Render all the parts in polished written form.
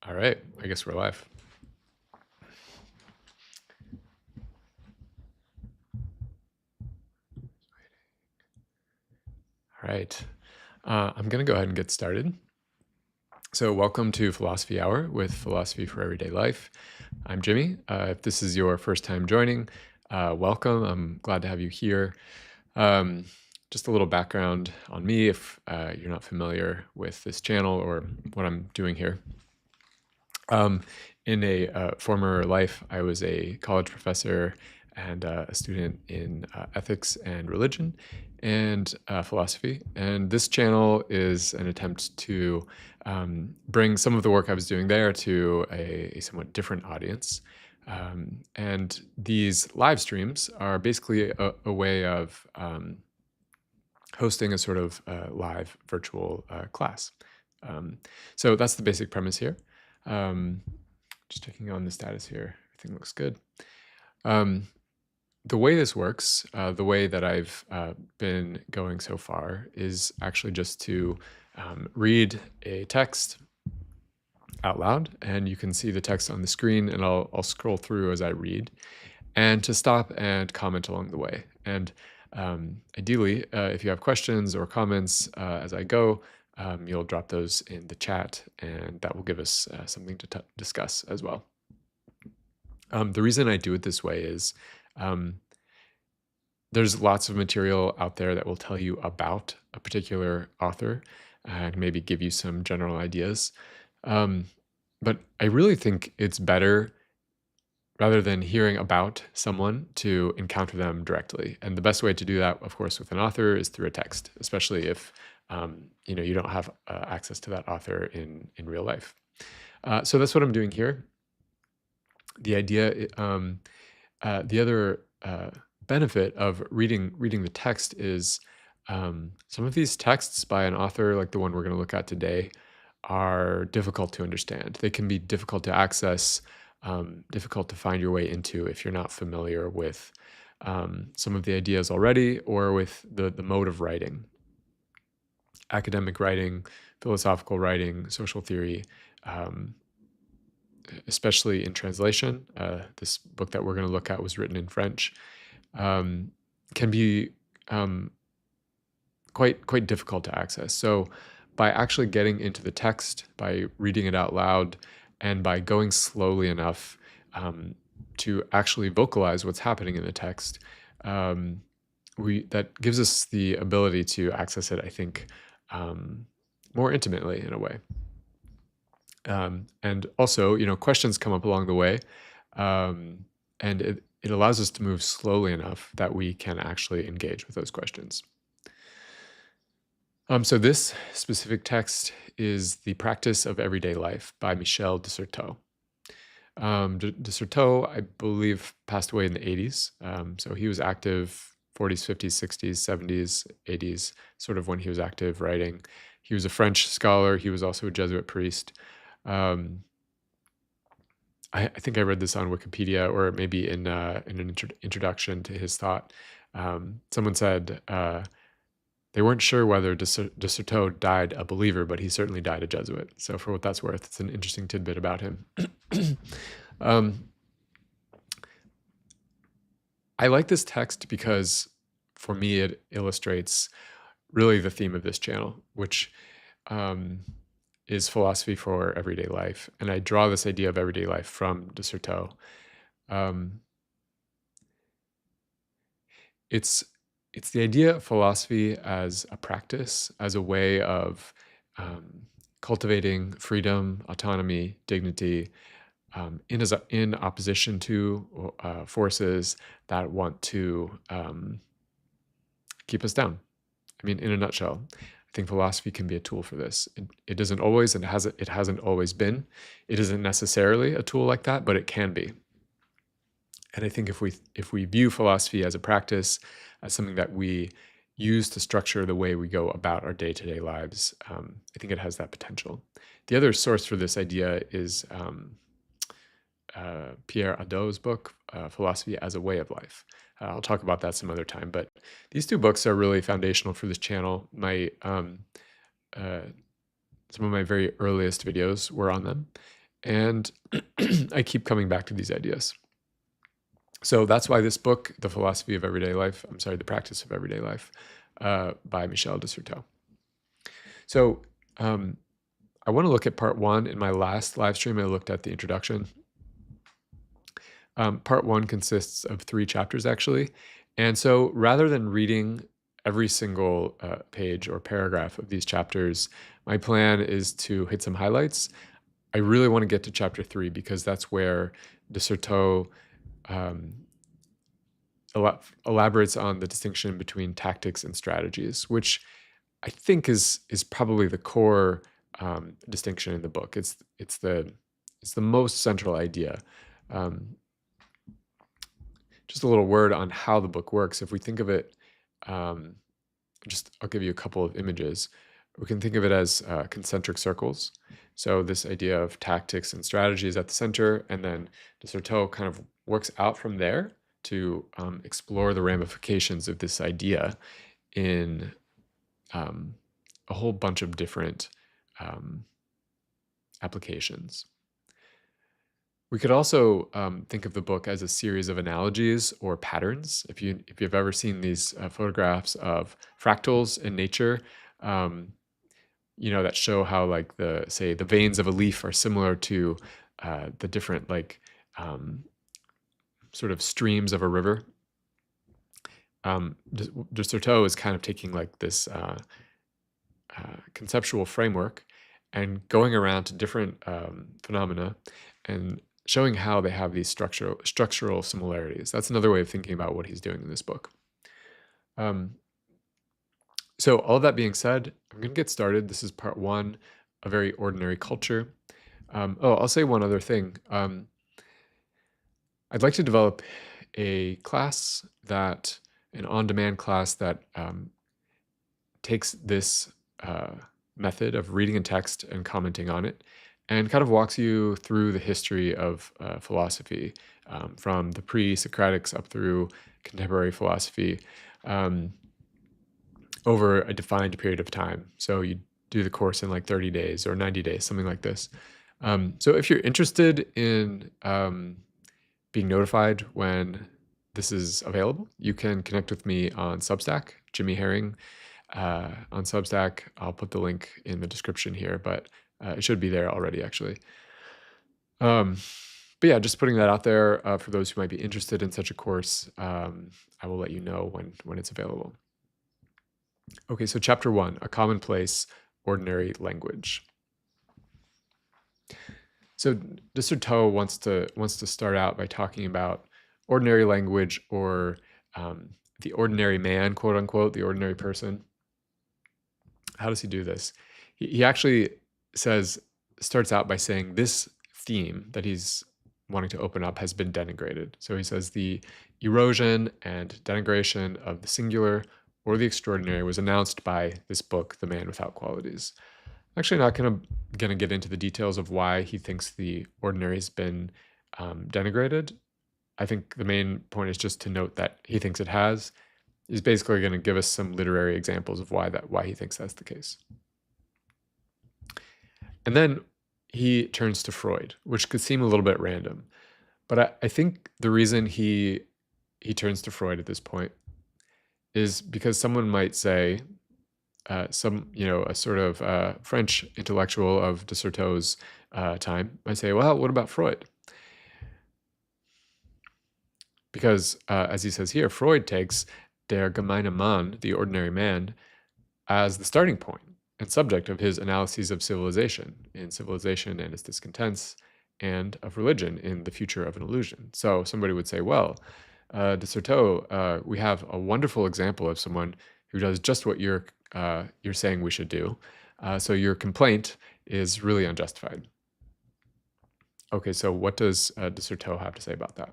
All right, I guess we're live. All right, I'm going to go ahead and get started. So welcome to Philosophy Hour with Philosophy for Everyday Life. I'm Jimmy. If this is your first time joining, welcome. I'm glad to have you here. Just a little background on me if you're not familiar with this channel or what I'm doing here. In a former life, I was a college professor and a student in ethics and religion and philosophy. And this channel is an attempt to bring some of the work I was doing there to a somewhat different audience. And these live streams are basically a way of hosting a sort of live virtual class. So that's the basic premise here. Just checking on the status here. Everything looks good. The way this works, the way that I've been going so far is actually just to read a text out loud, and you can see the text on the screen, and I'll scroll through as I read, and to stop and comment along the way. And ideally, if you have questions or comments as I go, you'll drop those in the chat, and that will give us something to discuss as well. The reason I do it this way is there's lots of material out there that will tell you about a particular author and maybe give you some general ideas. But I really think it's better, rather than hearing about someone, to encounter them directly. And the best way to do that, of course, with an author is through a text, especially if you don't have access to that author in real life. So that's what I'm doing here. The idea, the other benefit of reading the text is some of these texts by an author, like the one we're going to look at today, are difficult to understand. They can be difficult to access, difficult to find your way into if you're not familiar with some of the ideas already or with the mode of writing. Academic writing, philosophical writing, social theory, especially in translation. This book that we're going to look at was written in French. Can be quite difficult to access. So by actually getting into the text, by reading it out loud, and by going slowly enough to actually vocalize what's happening in the text, that gives us the ability to access it, I think, more intimately in a way. And also, questions come up along the way, and it allows us to move slowly enough that we can actually engage with those questions. So this specific text is The Practice of Everyday Life by Michel de Certeau. De Certeau, I believe, passed away in the 80s. So he was active 40s, 50s, 60s, 70s, 80s, sort of when he was active writing. He was a French scholar. He was also a Jesuit priest. I think I read this on Wikipedia, or maybe in an introduction to his thought. Someone said they weren't sure whether de Certeau died a believer, but he certainly died a Jesuit. So for what that's worth, it's an interesting tidbit about him. I like this text because, for me, it illustrates really the theme of this channel, which is philosophy for everyday life. And I draw this idea of everyday life from de Certeau. It's the idea of philosophy as a practice, as a way of cultivating freedom, autonomy, dignity, in opposition to forces that want to keep us down. I mean, in a nutshell, I think philosophy can be a tool for this. It doesn't always, and it hasn't always been. It isn't necessarily a tool like that, but it can be. And I think if we view philosophy as a practice, as something that we use to structure the way we go about our day-to-day lives, I think it has that potential. The other source for this idea is Pierre Hadot's book, Philosophy as a Way of Life. I'll talk about that some other time, but these two books are really foundational for this channel. Some of my very earliest videos were on them, And I keep coming back to these ideas. So that's why this book, The Philosophy of Everyday Life, The Practice of Everyday Life, by Michel de Certeau. So I want to look at part one. In my last live stream, I looked at the introduction. Part one consists of 3 chapters, actually. And so rather than reading every single page or paragraph of these chapters, my plan is to hit some highlights. I really want to get to chapter 3 because that's where de Certeau elaborates on the distinction between tactics and strategies, which I think is probably the core distinction in the book. It's the most central idea. Just a little word on how the book works. If we think of it, I'll give you a couple of images. We can think of it as concentric circles. So this idea of tactics and strategies at the center, and then de Certeau kind of works out from there to explore the ramifications of this idea in a whole bunch of different applications. We could also think of the book as a series of analogies or patterns. If you've ever seen these photographs of fractals in nature, that show how like the veins of a leaf are similar to the different sort of streams of a river. De Certeau is kind of taking like this conceptual framework and going around to different phenomena and showing how they have these structural similarities. That's another way of thinking about what he's doing in this book. So all of that being said, I'm going to get started. This is part one, a very ordinary culture. I'll say one other thing. I'd like to develop a class an on-demand class that takes this method of reading a text and commenting on it and kind of walks you through the history of philosophy, from the pre-Socratics up through contemporary philosophy, over a defined period of time. So you do the course in like 30 days or 90 days, something like this. So if you're interested in being notified when this is available, you can connect with me on Substack, Jimmy Herring, on Substack. I'll put the link in the description here, but it should be there already, actually. But yeah, just putting that out there for those who might be interested in such a course. I will let you know when it's available. Okay, so chapter 1, a commonplace, ordinary language. So de Certeau wants to start out by talking about ordinary language, or the ordinary man, quote unquote, the ordinary person. How does he do this? He actually starts out by saying this theme that he's wanting to open up has been denigrated. So he says the erosion and denigration of the singular or the extraordinary was announced by this book, The Man Without Qualities. I'm actually not going to get into the details of why he thinks the ordinary has been denigrated. I think the main point is just to note that he thinks it has. He's basically going to give us some literary examples of why he thinks that's the case. And then he turns to Freud, which could seem a little bit random. But I think the reason he turns to Freud at this point is because someone might say, a sort of French intellectual of de Certeau's time might say, well, what about Freud? Because as he says here, Freud takes der gemeine Mann, the ordinary man, as the starting point and subject of his analyses of civilization, in Civilization and Its Discontents, and of religion in The Future of an Illusion. So somebody would say, well, de Certeau, we have a wonderful example of someone who does just what you're saying we should do. So your complaint is really unjustified. Okay, so what does de Certeau have to say about that?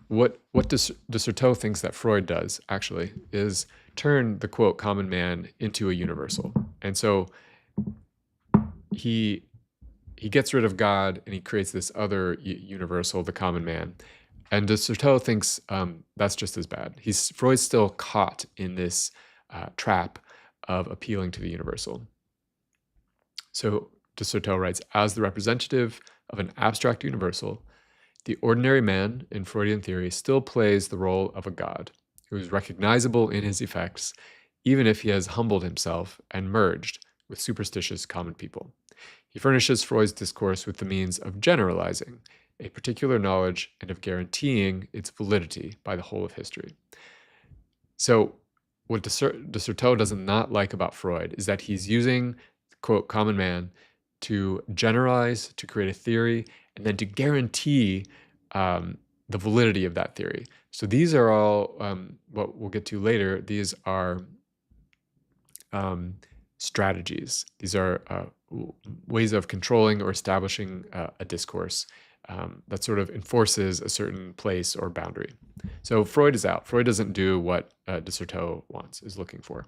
What de Certeau thinks that Freud does, actually, is turn the, quote, common man into a universal. And so he gets rid of God and he creates this other universal, the common man. And de Certeau thinks that's just as bad. Freud's still caught in this trap of appealing to the universal. So Certeau writes, as the representative of an abstract universal, the ordinary man in Freudian theory still plays the role of a god who is recognizable in his effects, even if he has humbled himself and merged with superstitious common people. He furnishes Freud's discourse with the means of generalizing a particular knowledge and of guaranteeing its validity by the whole of history. So, what de Certeau does not like about Freud is that he's using, quote, common man to generalize, to create a theory, and then to guarantee the validity of that theory. So these are all, what we'll get to later, these are strategies. These are ways of controlling or establishing a discourse that sort of enforces a certain place or boundary. So Freud is out. Freud doesn't do what de Certeau is looking for.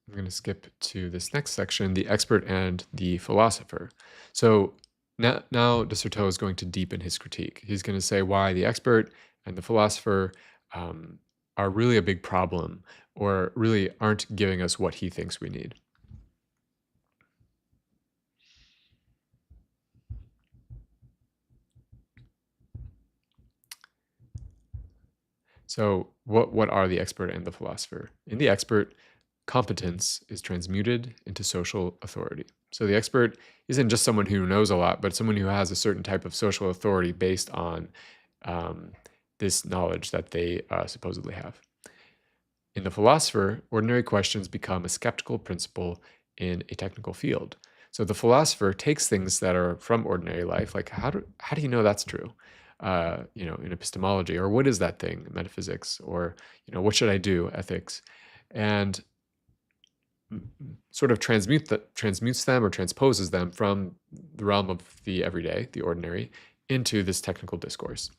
I'm going to skip to this next section, the expert and the philosopher. So now de Certeau is going to deepen his critique. He's going to say why the expert and the philosopher are really a big problem, or really aren't giving us what he thinks we need. So what are the expert and the philosopher? In the expert, competence is transmuted into social authority. So the expert isn't just someone who knows a lot, but someone who has a certain type of social authority based on this knowledge that they supposedly have. In the philosopher, ordinary questions become a skeptical principle in a technical field. So the philosopher takes things that are from ordinary life, like how do you know that's true? In epistemology, or what is that thing, metaphysics, or what should I do, ethics, and sort of transmutes them or transposes them from the realm of the everyday, the ordinary, into this technical discourse.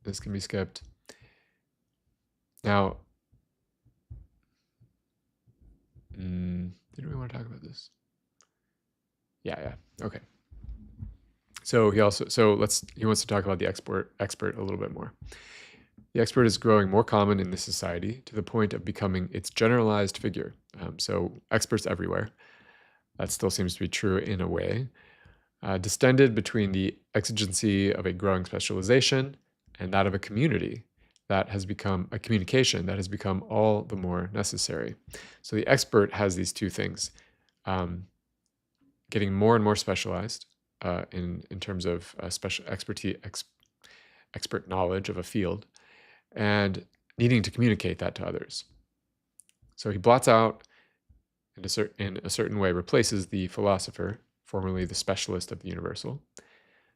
This can be skipped. Now, did we want to talk about this? Yeah. Okay. So he wants to talk about the expert a little bit more. The expert is growing more common in this society to the point of becoming its generalized figure. So experts everywhere. That still seems to be true in a way. Distended between the exigency of a growing specialization and that of a community that has become a communication that has become all the more necessary. So the expert has these two things, getting more and more specialized in terms of special expert knowledge of a field, and needing to communicate that to others. So he blots out, in a certain way, replaces the philosopher, formerly the specialist of the universal,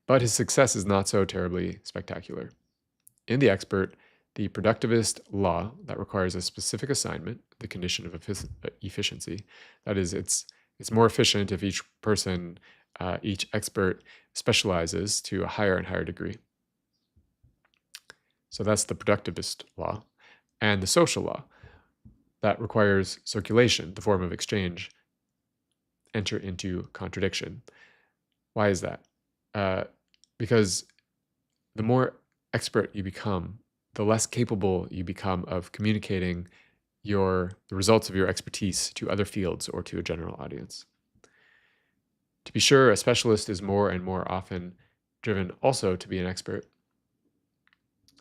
but his success is not so terribly spectacular. In the expert, the productivist law that requires a specific assignment, the condition of efficiency, that is, it's more efficient if each person, each expert specializes to a higher and higher degree. So that's the productivist law. And the social law that requires circulation, the form of exchange, enter into contradiction. Why is that? Because the more expert you become, the less capable you become of communicating the results of your expertise to other fields or to a general audience. To be sure, a specialist is more and more often driven also to be an expert.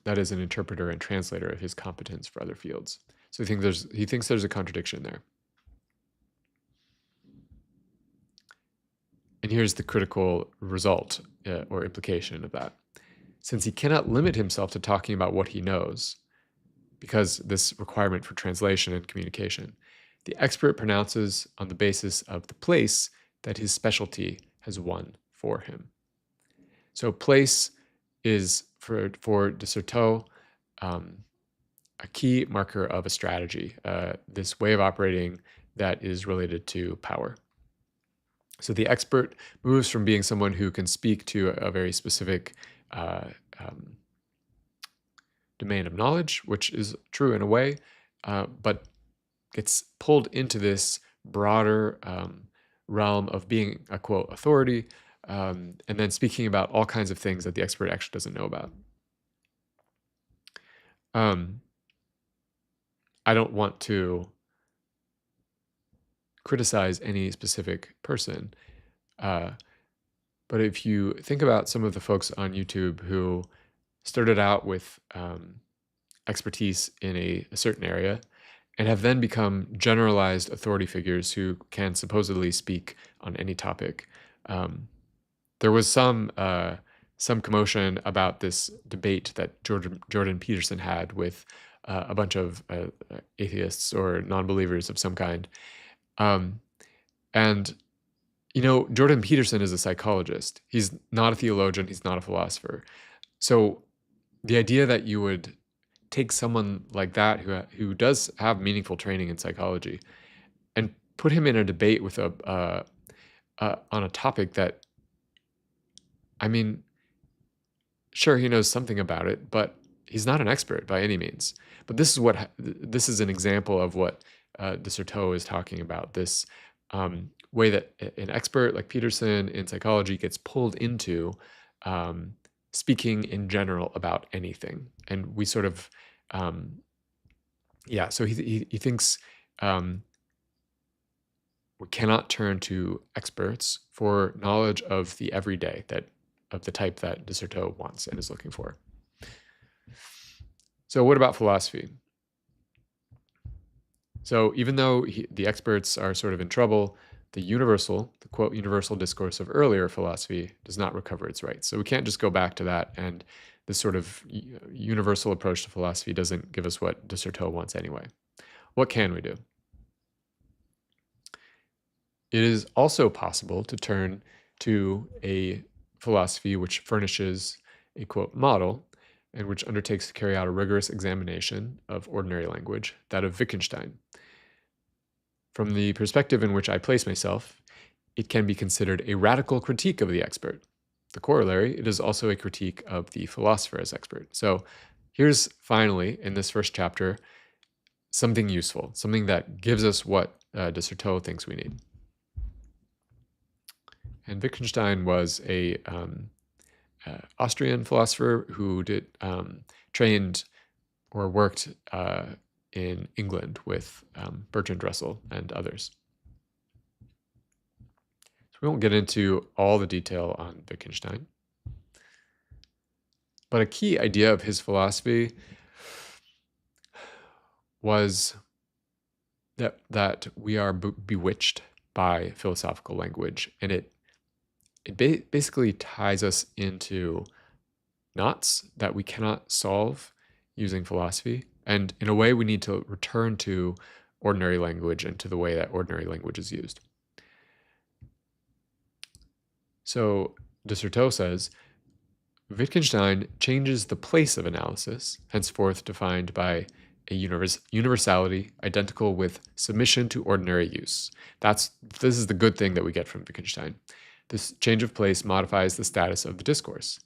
That is, an interpreter and translator of his competence for other fields. So he thinks there's a contradiction there. And here's the critical result or implication of that. Since he cannot limit himself to talking about what he knows, because this requirement for translation and communication, the expert pronounces on the basis of the place that his specialty has won for him. So place is, for de Certeau, a key marker of a strategy, this way of operating that is related to power. So the expert moves from being someone who can speak to a very specific domain of knowledge, which is true in a way, but gets pulled into this broader realm of being a quote authority, and then speaking about all kinds of things that the expert actually doesn't know about. I don't want to criticize any specific person, but if you think about some of the folks on YouTube who started out with expertise in a certain area and have then become generalized authority figures who can supposedly speak on any topic. There was some commotion about this debate that Jordan Peterson had with a bunch of atheists or non-believers of some kind. And, Jordan Peterson is a psychologist. He's not a theologian. He's not a philosopher. So the idea that you would take someone like that who does have meaningful training in psychology and put him in a debate with on a topic that, I mean, sure, he knows something about it, but he's not an expert by any means. But this is an example of what de Certeau is talking about, this way that an expert like Peterson in psychology gets pulled into speaking in general about anything. And we sort of, so he thinks we cannot turn to experts for knowledge of the everyday, of the type that de Certeau wants and is looking for. So what about philosophy? So even though the experts are sort of in trouble, the quote, universal discourse of earlier philosophy does not recover its rights. So we can't just go back to that, and this sort of universal approach to philosophy doesn't give us what de Certeau wants anyway. What can we do? It is also possible to turn to a philosophy which furnishes a, quote, model, and which undertakes to carry out a rigorous examination of ordinary language, that of Wittgenstein. From the perspective in which I place myself, it can be considered a radical critique of the expert. The corollary, it is also a critique of the philosopher as expert. So here's finally, in this first chapter, something useful, something that gives us what de Certeau thinks we need. And Wittgenstein was a Austrian philosopher who trained or worked in England with Bertrand Russell and others. So we won't get into all the detail on Wittgenstein, but a key idea of his philosophy was that we are bewitched by philosophical language, and it basically ties us into knots that we cannot solve using philosophy. And in a way, we need to return to ordinary language and to the way that ordinary language is used. So de Certeau says, Wittgenstein changes the place of analysis, henceforth defined by a universality identical with submission to ordinary use. This is the good thing that we get from Wittgenstein. This change of place modifies the status of the discourse.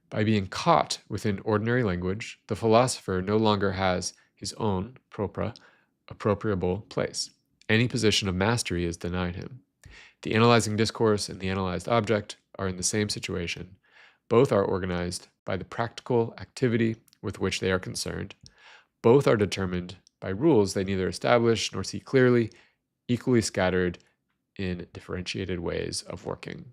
By being caught within ordinary language, the philosopher no longer has his own appropriable place. Any position of mastery is denied him. The analyzing discourse and the analyzed object are in the same situation. Both are organized by the practical activity with which they are concerned. Both are determined by rules they neither establish nor see clearly, equally scattered in differentiated ways of working.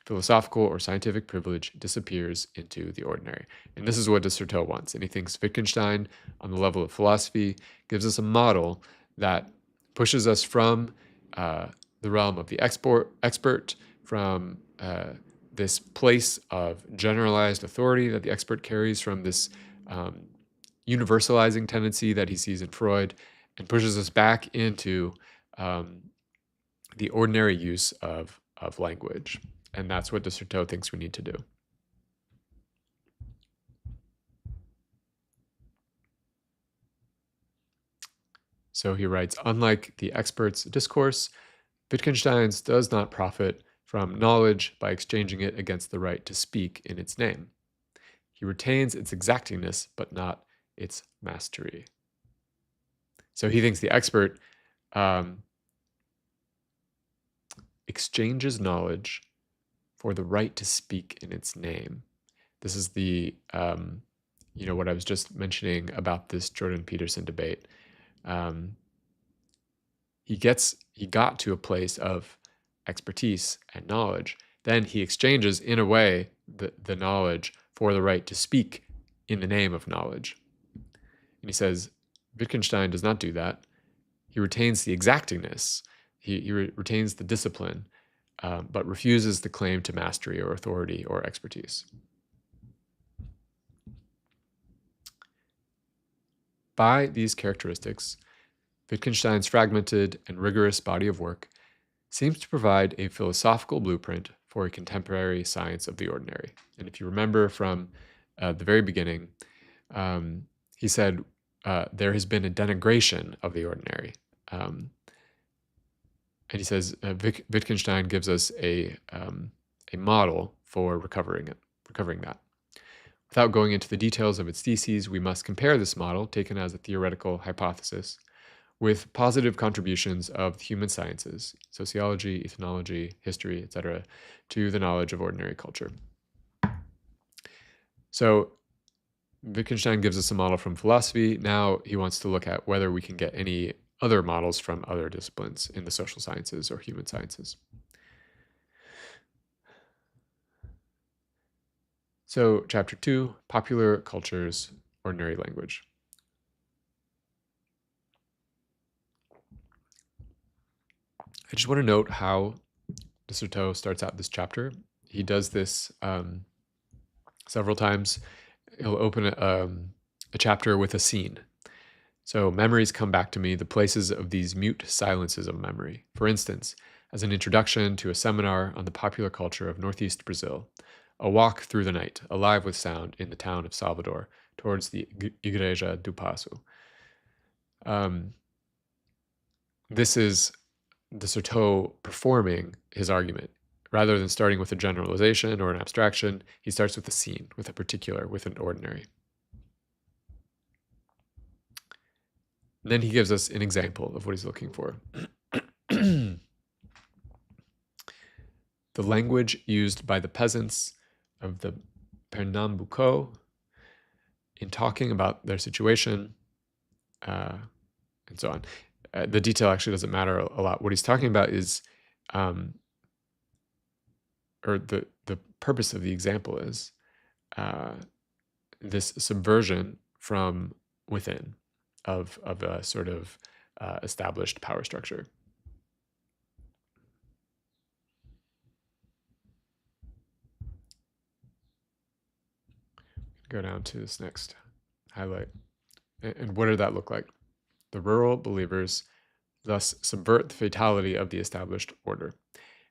Philosophical or scientific privilege disappears into the ordinary. And this is what de Certeau wants. And he thinks Wittgenstein, on the level of philosophy, gives us a model that pushes us from the realm of the expert, from this place of generalized authority that the expert carries, from this universalizing tendency that he sees in Freud, and pushes us back into the ordinary use of language. And that's what de Certeau thinks we need to do. So he writes, unlike the expert's discourse, Wittgenstein's does not profit from knowledge by exchanging it against the right to speak in its name. He retains its exactingness, but not its mastery. So he thinks the expert exchanges knowledge for the right to speak in its name. This is the, what I was just mentioning about this Jordan Peterson debate. He got to a place of expertise and knowledge. Then he exchanges, in a way, the knowledge for the right to speak in the name of knowledge. And he says, Wittgenstein does not do that. He retains the exactingness. He retains the discipline, but refuses the claim to mastery or authority or expertise. By these characteristics, Wittgenstein's fragmented and rigorous body of work seems to provide a philosophical blueprint for a contemporary science of the ordinary. And if you remember from the very beginning, he said there has been a denigration of the ordinary. And he says Wittgenstein gives us a model for recovering that. Without going into the details of its theses, we must compare this model, taken as a theoretical hypothesis, with positive contributions of the human sciences, sociology, ethnology, history, etc., to the knowledge of ordinary culture. So Wittgenstein gives us a model from philosophy. Now he wants to look at whether we can get any other models from other disciplines in the social sciences or human sciences. So chapter 2, popular cultures, ordinary language. I just want to note how Certeau starts out this chapter. He does this several times. He'll open a chapter with a scene. So memories come back to me, the places of these mute silences of memory. For instance, as an introduction to a seminar on the popular culture of Northeast Brazil, a walk through the night, alive with sound in the town of Salvador, towards the Igreja do Passo. This is the Certeau performing his argument. Rather than starting with a generalization or an abstraction, he starts with a scene, with a particular, with an ordinary. And then he gives us an example of what he's looking for. The language used by the peasants of the Pernambuco in talking about their situation, and so on. The detail actually doesn't matter a lot. What he's talking about is, or the purpose of the example is this subversion from within of a sort of established power structure. Go down to this next highlight. And what did that look like? The rural believers thus subvert the fatality of the established order.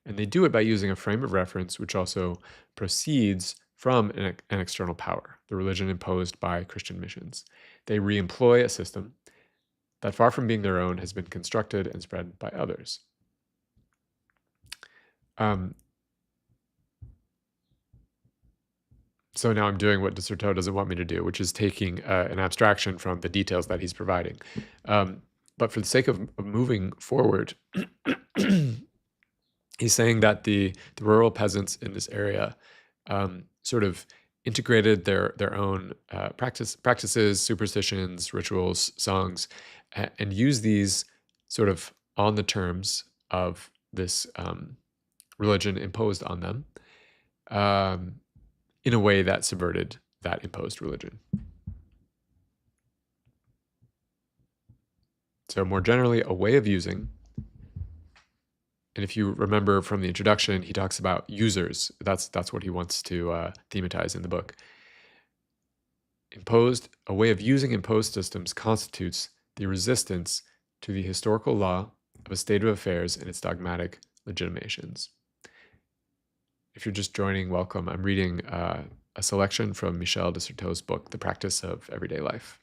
And they do it by using a frame of reference which also proceeds from an external power, the religion imposed by Christian missions. They re-employ a system that, far from being their own, has been constructed and spread by others. So now I'm doing what Certeau doesn't want me to do, which is taking an abstraction from the details that he's providing. But for the sake of moving forward, he's saying that the rural peasants in this area sort of integrated their own practices, superstitions, rituals, songs, and used these sort of on the terms of this religion imposed on them, in a way that subverted that imposed religion. So more generally, a way of using, and if you remember from the introduction, he talks about users. That's what he wants to thematize in the book. A way of using imposed systems constitutes the resistance to the historical law of a state of affairs and its dogmatic legitimations. If you're just joining, welcome. I'm reading a selection from Michel de Certeau's book, The Practice of Everyday Life.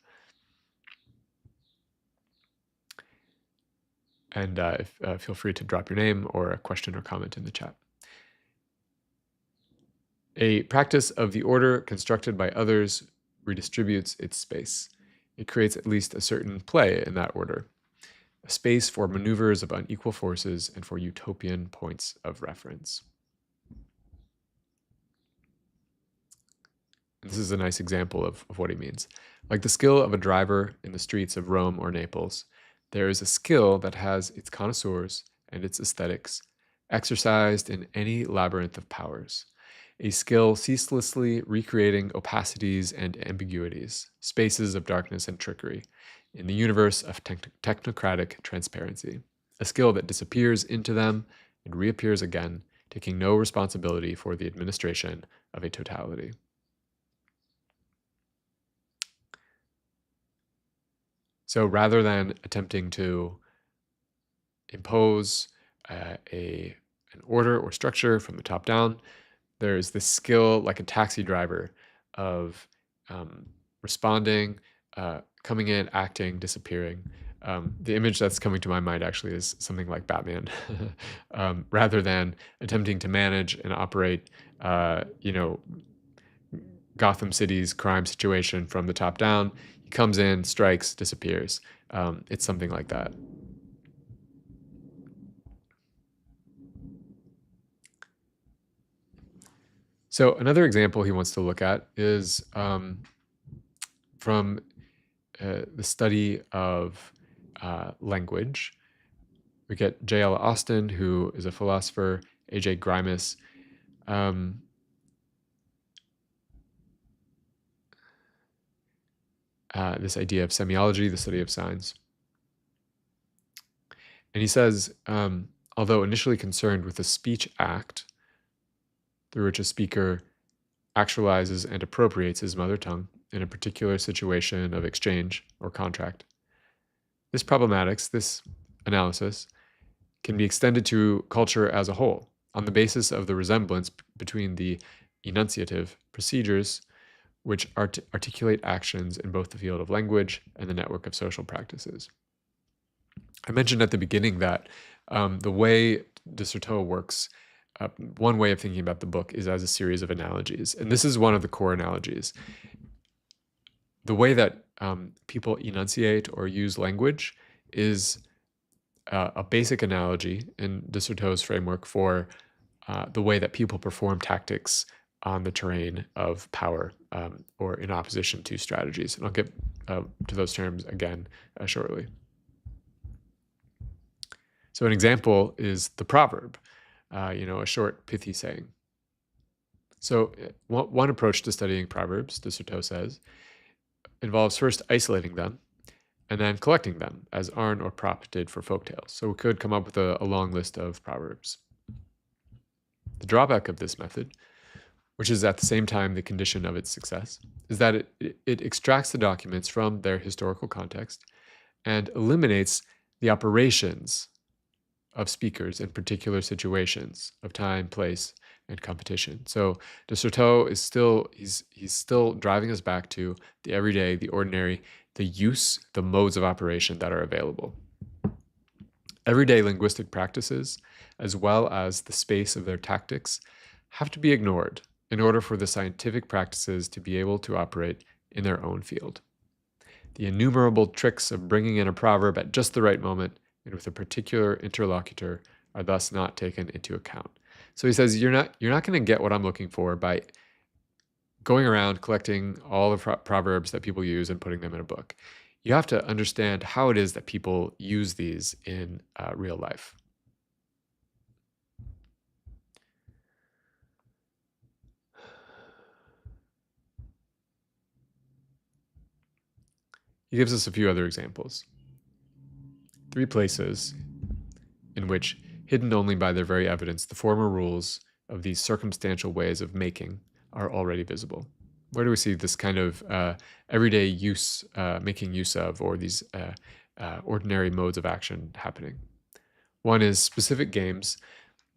And feel free to drop your name or a question or comment in the chat. A practice of the order constructed by others redistributes its space. It creates at least a certain play in that order, a space for maneuvers of unequal forces and for utopian points of reference. This is a nice example of what he means. Like the skill of a driver in the streets of Rome or Naples, there is a skill that has its connoisseurs and its aesthetics, exercised in any labyrinth of powers. A skill ceaselessly recreating opacities and ambiguities, spaces of darkness and trickery, in the universe of technocratic transparency. A skill that disappears into them and reappears again, taking no responsibility for the administration of a totality. So rather than attempting to impose an order or structure from the top down, there's this skill, like a taxi driver, of responding, coming in, acting, disappearing. The image that's coming to my mind actually is something like Batman. Rather than attempting to manage and operate, Gotham City's crime situation from the top down. He comes in, strikes, disappears. It's something like that. So another example he wants to look at is from the study of language. We get J.L. Austin, who is a philosopher, A.J. Grimes. This idea of semiology, the study of signs. And he says, although initially concerned with the speech act, through which a speaker actualizes and appropriates his mother tongue in a particular situation of exchange or contract, this problematics, this analysis, can be extended to culture as a whole on the basis of the resemblance between the enunciative procedures which articulate actions in both the field of language and the network of social practices. I mentioned at the beginning that the way de Certeau works, one way of thinking about the book is as a series of analogies. And this is one of the core analogies. The way that people enunciate or use language is a basic analogy in de Certeau's framework for the way that people perform tactics on the terrain of power or in opposition to strategies. And I'll get to those terms again shortly. So an example is the proverb, a short, pithy saying. So one approach to studying proverbs, de Certeau says, involves first isolating them and then collecting them, as Arne or Propp did for folktales. So we could come up with a long list of proverbs. The drawback of this method, which is at the same time the condition of its success, is that it extracts the documents from their historical context and eliminates the operations of speakers in particular situations of time, place, and competition. So de Certeau is he's still driving us back to the everyday, the ordinary, the use, the modes of operation that are available. Everyday linguistic practices, as well as the space of their tactics, have to be ignored in order for the scientific practices to be able to operate in their own field. The innumerable tricks of bringing in a proverb at just the right moment and with a particular interlocutor are thus not taken into account. So he says, you're not going to get what I'm looking for by going around collecting all the proverbs that people use and putting them in a book. You have to understand how it is that people use these in real life. He gives us a few other examples. 3 places in which, hidden only by their very evidence, the former rules of these circumstantial ways of making are already visible. Where do we see this kind of everyday use, making use of, or these ordinary modes of action happening? One is specific games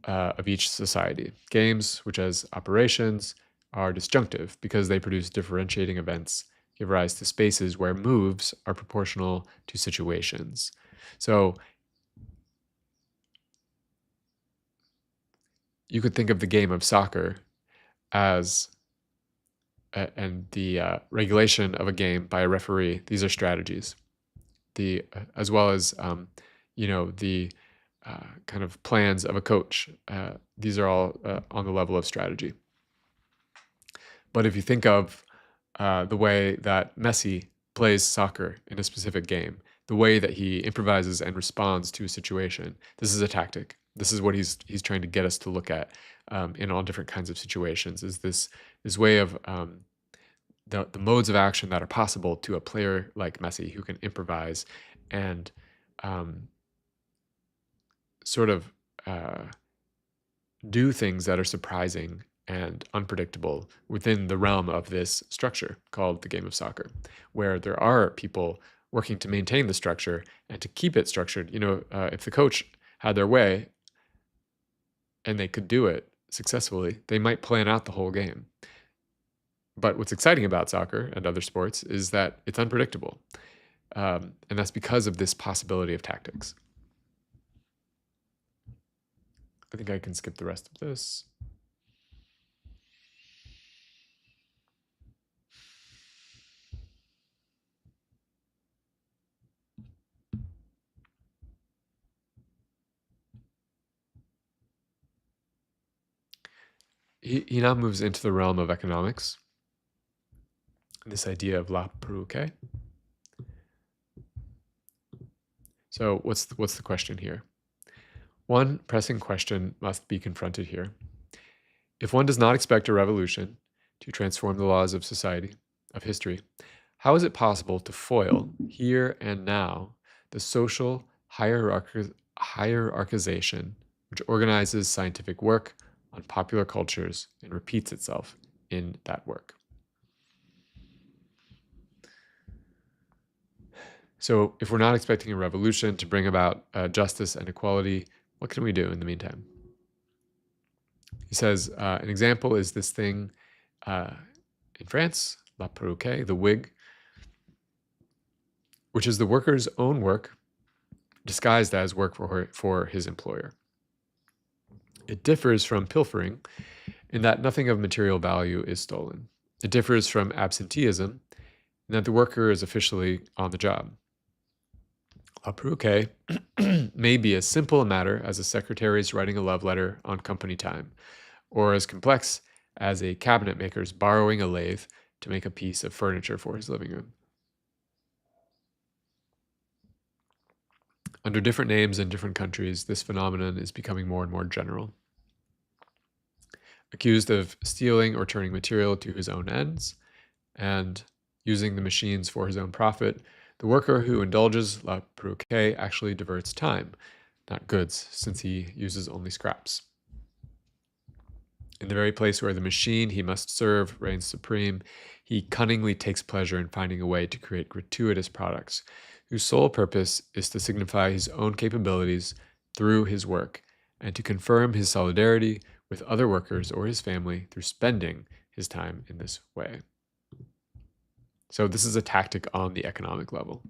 of each society. Games which as operations are disjunctive because they produce differentiating events, give rise to spaces where moves are proportional to situations. So you could think of the game of soccer as and the regulation of a game by a referee. These are strategies. As well as the kind of plans of a coach. These are all on the level of strategy. But if you think of the way that Messi plays soccer in a specific game, the way that he improvises and responds to a situation, this is a tactic. This is what he's trying to get us to look at in all different kinds of situations. Is this way of the modes of action that are possible to a player like Messi who can improvise and sort of do things that are surprising and unpredictable within the realm of this structure called the game of soccer, where there are people working to maintain the structure and to keep it structured. If the coach had their way and they could do it successfully, they might plan out the whole game. But what's exciting about soccer and other sports is that it's unpredictable. And that's because of this possibility of tactics. I think I can skip the rest of this. He now moves into the realm of economics. This idea of la peruque. So what's the question here? One pressing question must be confronted here. If one does not expect a revolution to transform the laws of society, of history, how is it possible to foil here and now the social hierarchization which organizes scientific work on popular cultures and repeats itself in that work? So if we're not expecting a revolution to bring about justice and equality, what can we do in the meantime? He says, an example is this thing in France, la peruque, the wig, which is the worker's own work disguised as work for his employer. It differs from pilfering in that nothing of material value is stolen. It differs from absenteeism in that the worker is officially on the job. La peruque may be as simple a matter as a secretary's writing a love letter on company time, or as complex as a cabinet maker's borrowing a lathe to make a piece of furniture for his living room. Under different names in different countries, this phenomenon is becoming more and more general. Accused of stealing or turning material to his own ends and using the machines for his own profit, the worker who indulges la peruque actually diverts time, not goods, since he uses only scraps. In the very place where the machine he must serve reigns supreme, he cunningly takes pleasure in finding a way to create gratuitous products, whose sole purpose is to signify his own capabilities through his work, and to confirm his solidarity with other workers or his family through spending his time in this way. So this is a tactic on the economic level.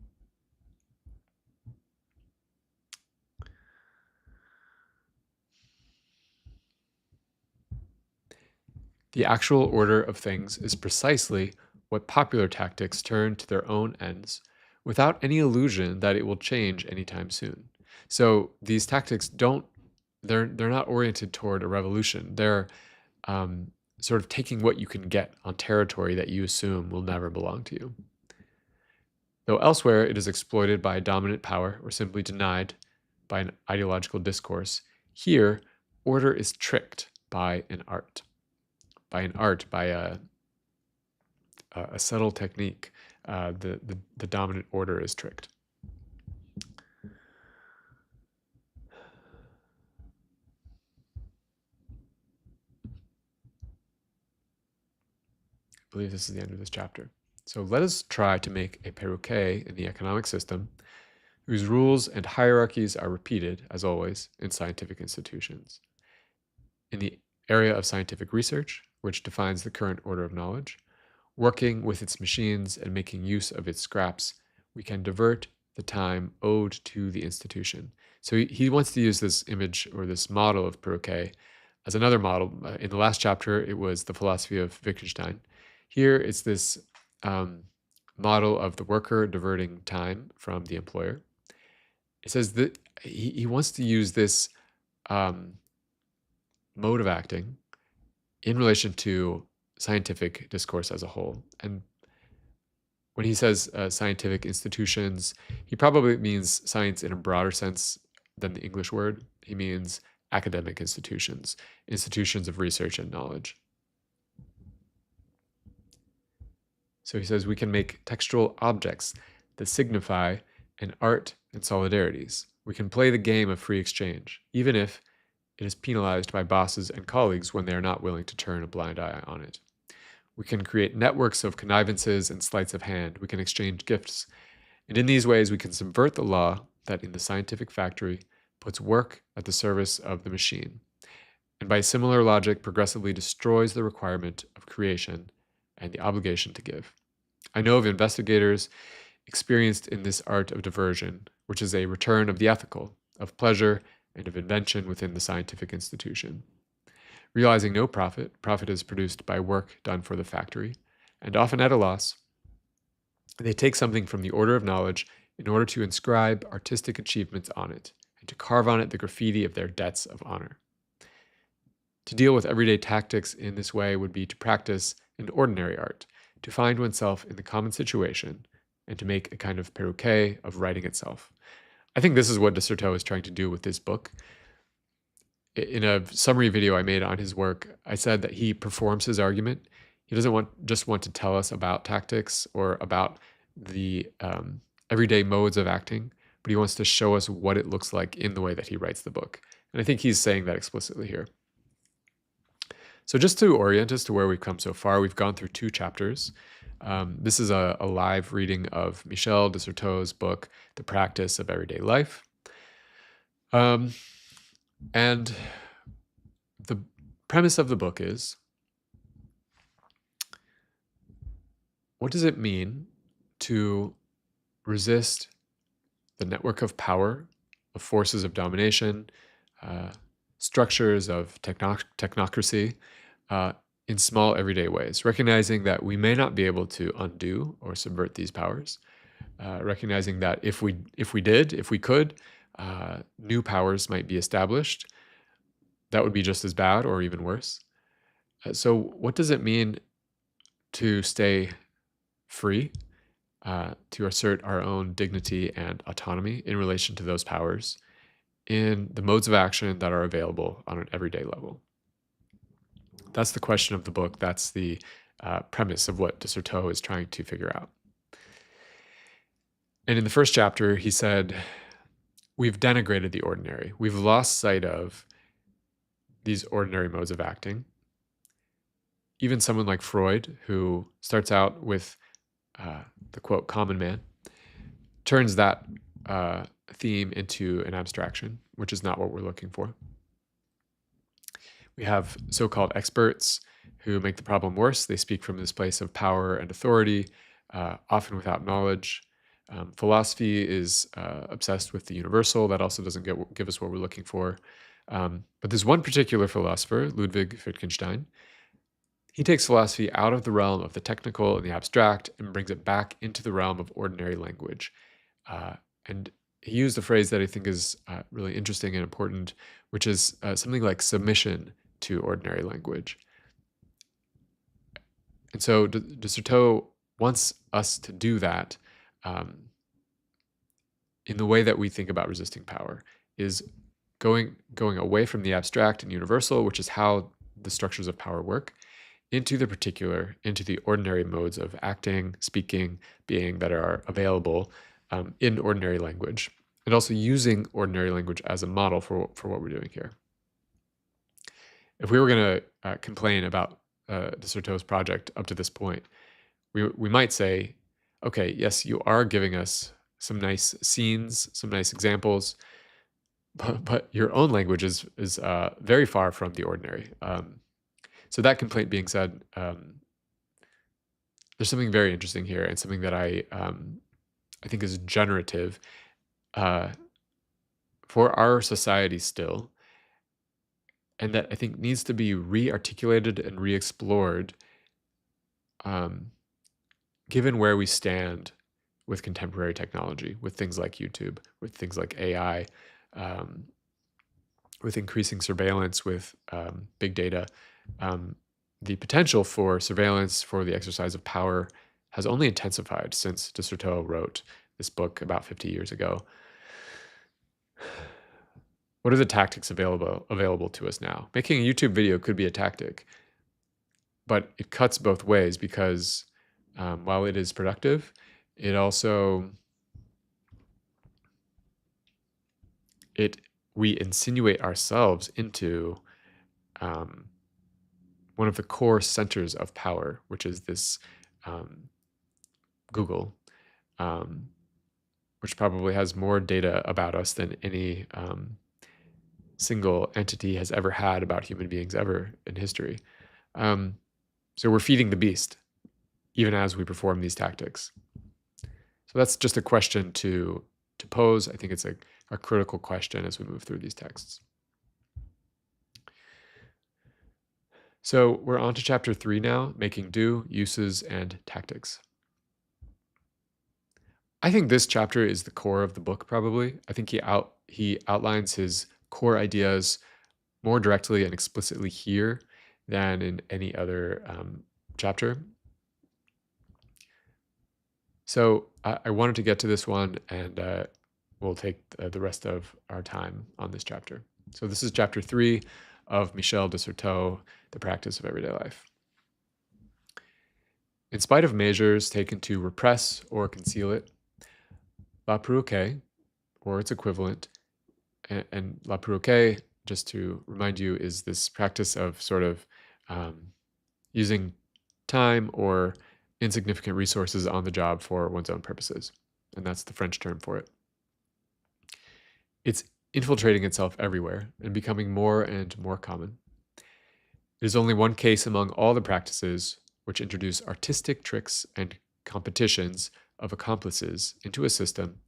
The actual order of things is precisely what popular tactics turn to their own ends, without any illusion that it will change anytime soon. So these tactics they're not oriented toward a revolution. They're sort of taking what you can get on territory that you assume will never belong to you. Though elsewhere it is exploited by a dominant power or simply denied by an ideological discourse, here order is tricked by an art. By a subtle technique, the dominant order is tricked. I believe this is the end of this chapter. So let us try to make a perroquet in the economic system whose rules and hierarchies are repeated, as always, in scientific institutions. In the area of scientific research, which defines the current order of knowledge, working with its machines and making use of its scraps, we can divert the time owed to the institution. So he wants to use this image or this model of perroquet as another model. In the last chapter, it was the philosophy of Wittgenstein. Here, it's this um, model of the worker diverting time from the employer. It says that he wants to use this um, mode of acting in relation to scientific discourse as a whole. And when he says scientific institutions, he probably means science in a broader sense than the English word. He means academic institutions, institutions of research and knowledge. So he says we can make textual objects that signify an art and solidarities. We can play the game of free exchange, even if it is penalized by bosses and colleagues when they are not willing to turn a blind eye on it. We can create networks of connivances and sleights of hand. We can exchange gifts. And in these ways, we can subvert the law that in the scientific factory puts work at the service of the machine, and by similar logic progressively destroys the requirement of creation and the obligation to give. I know of investigators experienced in this art of diversion, which is a return of the ethical, of pleasure, and of invention within the scientific institution. Realizing no profit, profit is produced by work done for the factory, and often at a loss, they take something from the order of knowledge in order to inscribe artistic achievements on it, and to carve on it the graffiti of their debts of honor. To deal with everyday tactics in this way would be to practice an ordinary art, to find oneself in the common situation, and to make a kind of perroquet of writing itself. I think this is what de Certeau is trying to do with this book. In a summary video I made on his work, I said that he performs his argument. He doesn't just want to tell us about tactics or about the everyday modes of acting, but he wants to show us what it looks like in the way that he writes the book. And I think he's saying that explicitly here. So just to orient us to where we've come so far, we've gone through 2 chapters. This is a live reading of Michel de Certeau's book, The Practice of Everyday Life. And the premise of the book is, what does it mean to resist the network of power, of forces of domination, structures of technocracy in small everyday ways, recognizing that we may not be able to undo or subvert these powers, recognizing that if we could, new powers might be established that would be just as bad or even worse. So what does it mean to stay free, to assert our own dignity and autonomy in relation to those powers in the modes of action that are available on an everyday level? That's the question of the book. That's the premise of what de Certeau is trying to figure out. And in the first chapter, he said, we've denigrated the ordinary. We've lost sight of these ordinary modes of acting. Even someone like Freud, who starts out with the quote, common man, turns that theme into an abstraction, which is not what we're looking for. We have so-called experts who make the problem worse. They speak from this place of power and authority, often without knowledge. Philosophy is obsessed with the universal. That also doesn't give us what we're looking for. But there's one particular philosopher, Ludwig Wittgenstein. He takes philosophy out of the realm of the technical and the abstract and brings it back into the realm of ordinary language. And he used a phrase that I think is really interesting and important, which is something like submission to ordinary language. And so de Certeau wants us to do that in the way that we think about resisting power, is going away from the abstract and universal, which is how the structures of power work, into the particular, into the ordinary modes of acting, speaking, being that are available in ordinary language, and also using ordinary language as a model for what we're doing here. If we were going to complain about de Certeau's project up to this point, we might say, okay, yes, you are giving us some nice scenes, some nice examples, but your own language is very far from the ordinary. So that complaint being said, there's something very interesting here, and something that I think is generative for our society still, and that I think needs to be re-articulated and re-explored given where we stand with contemporary technology, with things like YouTube, with things like AI, um, with increasing surveillance, with big data, um, the potential for surveillance, for the exercise of power, has only intensified since de Certeau wrote this book about 50 years ago. What are the tactics available to us now? Making a YouTube video could be a tactic, but it cuts both ways because while it is productive, it also we insinuate ourselves into one of the core centers of power, which is this Google, which probably has more data about us than any single entity has ever had about human beings ever in history. So we're feeding the beast, even as we perform these tactics. So that's just a question to pose. I think it's a critical question as we move through these texts. So we're on to chapter 3 now, making do, uses, and tactics. I think this chapter is the core of the book, probably. I think he outlines his core ideas more directly and explicitly here than in any other chapter. So I wanted to get to this one, and we'll take the rest of our time on this chapter. So this is chapter 3 of Michel de Certeau, The Practice of Everyday Life. In spite of measures taken to repress or conceal it, la provoque, or its equivalent, and la provoque, just to remind you, is this practice of sort of using time or insignificant resources on the job for one's own purposes. And that's the French term for it. It's infiltrating itself everywhere and becoming more and more common. It is only one case among all the practices which introduce artistic tricks and competitions of accomplices into a system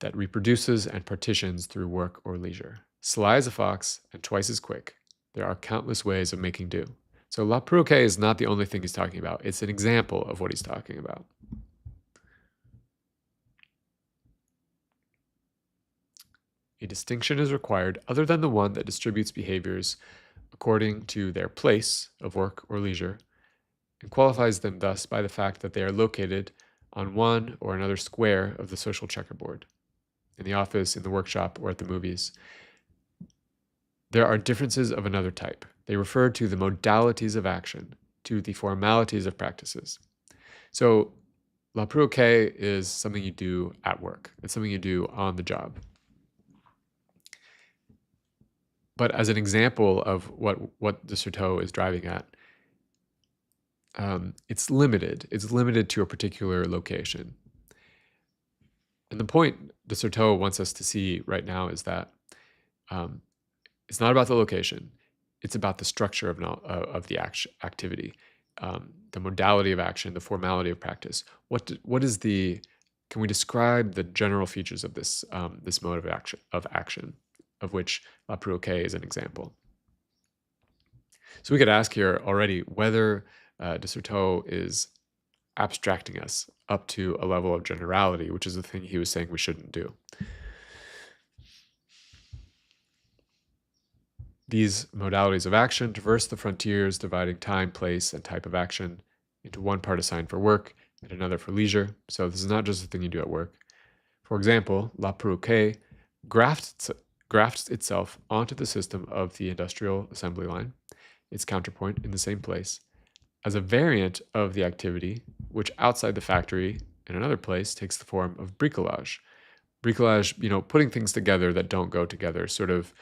that reproduces and partitions through work or leisure. Sly as a fox and twice as quick, there are countless ways of making do. So la provoque is not the only thing he's talking about. It's an example of what he's talking about. A distinction is required other than the one that distributes behaviors according to their place of work or leisure, and qualifies them thus by the fact that they are located on one or another square of the social checkerboard, in the office, in the workshop, or at the movies. There are differences of another type. They refer to the modalities of action, to the formalities of practices. So la provoque is something you do at work. It's something you do on the job. But as an example of what de Certeau is driving at, it's limited. It's limited to a particular location. And the point de Certeau wants us to see right now is that it's not about the location. It's about the structure of the activity, the modality of action, the formality of practice. What is the? Can we describe the general features of this this mode of action, of which la provoque is an example? So we could ask here already whether de Certeau is abstracting us up to a level of generality, which is the thing he was saying we shouldn't do. These modalities of action traverse the frontiers dividing time, place, and type of action into one part assigned for work and another for leisure. So this is not just a thing you do at work. For example, la provoque grafts itself onto the system of the industrial assembly line, its counterpoint in the same place, as a variant of the activity which outside the factory in another place takes the form of bricolage. Bricolage, putting things together that don't go together, sort of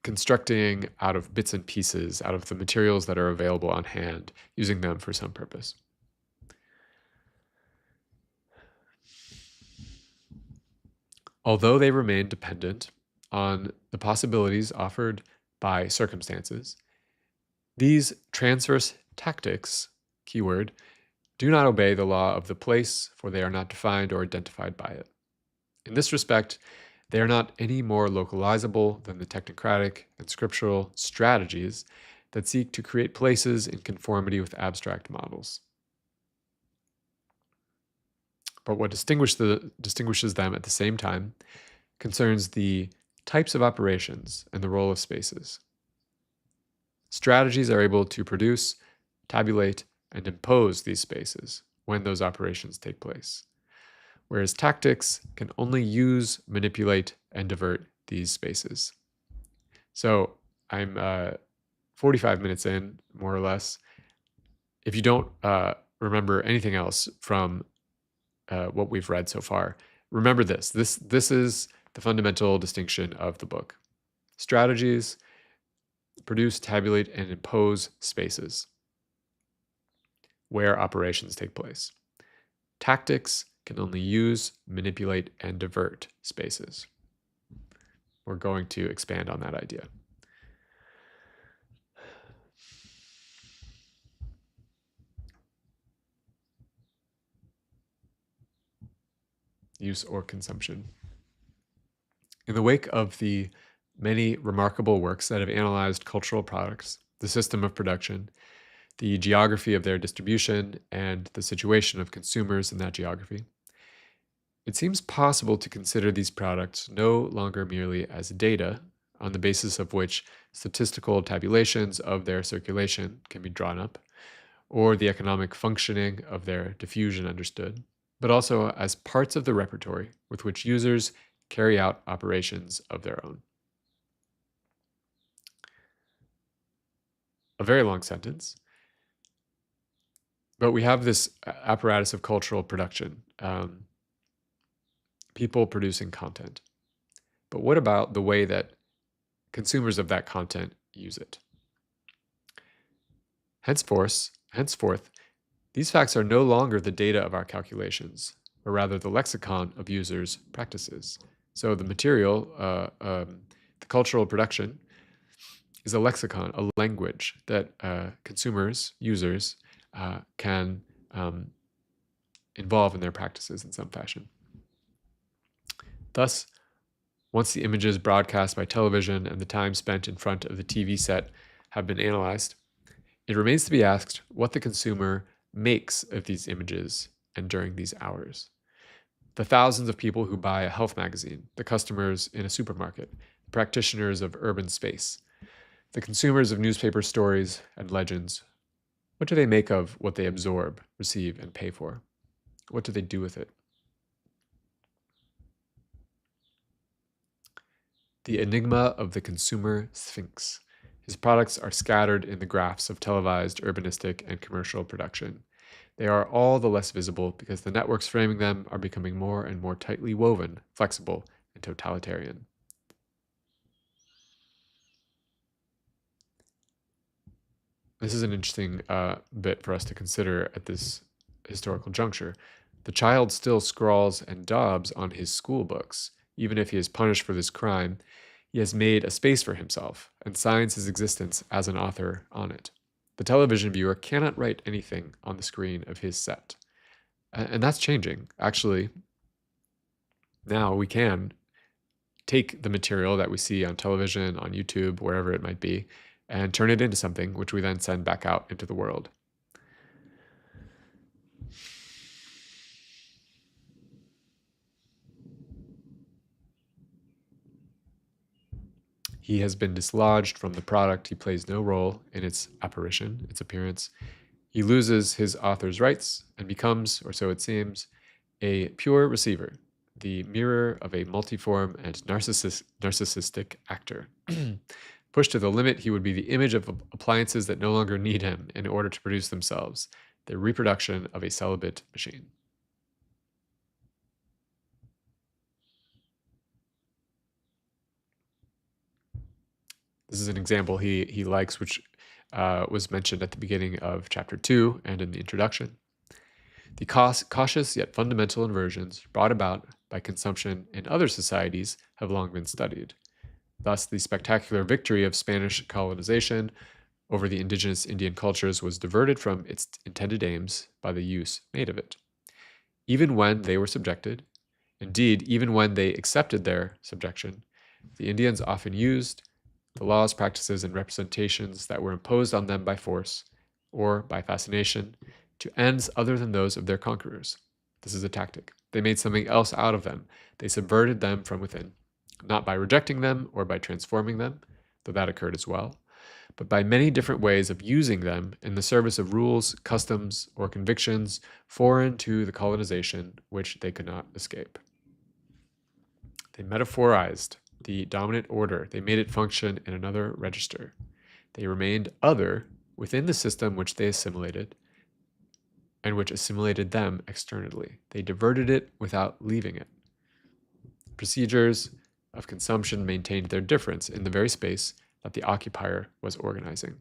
constructing out of bits and pieces, out of the materials that are available on hand, using them for some purpose. Although they remain dependent on the possibilities offered by circumstances, these transverse tactics, keyword, do not obey the law of the place, for they are not defined or identified by it. In this respect, they are not any more localizable than the technocratic and scriptural strategies that seek to create places in conformity with abstract models. But what distinguishes them at the same time concerns the types of operations and the role of spaces. Strategies are able to produce, tabulate, and impose these spaces when those operations take place, whereas tactics can only use, manipulate, and divert these spaces. So I'm 45 minutes in, more or less. If you don't remember anything else from what we've read so far, remember this. This is the fundamental distinction of the book. Strategies produce, tabulate, and impose spaces where operations take place. Tactics can only use, manipulate, and divert spaces. We're going to expand on that idea. Use or consumption. In the wake of the many remarkable works that have analyzed cultural products, the system of production, the geography of their distribution, and the situation of consumers in that geography, it seems possible to consider these products no longer merely as data on the basis of which statistical tabulations of their circulation can be drawn up, or the economic functioning of their diffusion understood, but also as parts of the repertory with which users carry out operations of their own. A very long sentence, but we have this apparatus of cultural production, people producing content. But what about the way that consumers of that content use it? Henceforth, these facts are no longer the data of our calculations, but rather the lexicon of users' practices. So the material, the cultural production, is a lexicon, a language that consumers, users, can involve in their practices in some fashion. Thus, once the images broadcast by television and the time spent in front of the TV set have been analyzed, it remains to be asked what the consumer makes of these images and during these hours. The thousands of people who buy a health magazine, the customers in a supermarket, the practitioners of urban space, the consumers of newspaper stories and legends, what do they make of what they absorb, receive, and pay for? What do they do with it? The enigma of the consumer sphinx. His products are scattered in the graphs of televised urbanistic and commercial production. They are all the less visible because the networks framing them are becoming more and more tightly woven, flexible, and totalitarian. This is an interesting bit for us to consider at this historical juncture. The child still scrawls and daubs on his school books. Even if he is punished for this crime, he has made a space for himself and signs his existence as an author on it. The television viewer cannot write anything on the screen of his set. And that's changing. Actually, now we can take the material that we see on television, on YouTube, wherever it might be, and turn it into something which we then send back out into the world. He has been dislodged from the product. He plays no role in its apparition, its appearance. He loses his author's rights and becomes, or so it seems, a pure receiver, the mirror of a multiform and narcissistic actor. Pushed to the limit, he would be the image of appliances that no longer need him in order to produce themselves, the reproduction of a celibate machine. This is an example he likes, which was mentioned at the beginning of chapter 2 and in the introduction. The cautious yet fundamental inversions brought about by consumption in other societies have long been studied. Thus, the spectacular victory of Spanish colonization over the indigenous Indian cultures was diverted from its intended aims by the use made of it. Even when they were subjected, indeed, even when they accepted their subjection, the Indians often used, the laws, practices, and representations that were imposed on them by force or by fascination to ends other than those of their conquerors. This is a tactic. They made something else out of them. They subverted them from within, not by rejecting them or by transforming them, though that occurred as well, but by many different ways of using them in the service of rules, customs, or convictions foreign to the colonization which they could not escape. They metaphorized the dominant order. They made it function in another register. They remained other within the system which they assimilated and which assimilated them externally. They diverted it without leaving it. Procedures of consumption maintained their difference in the very space that the occupier was organizing.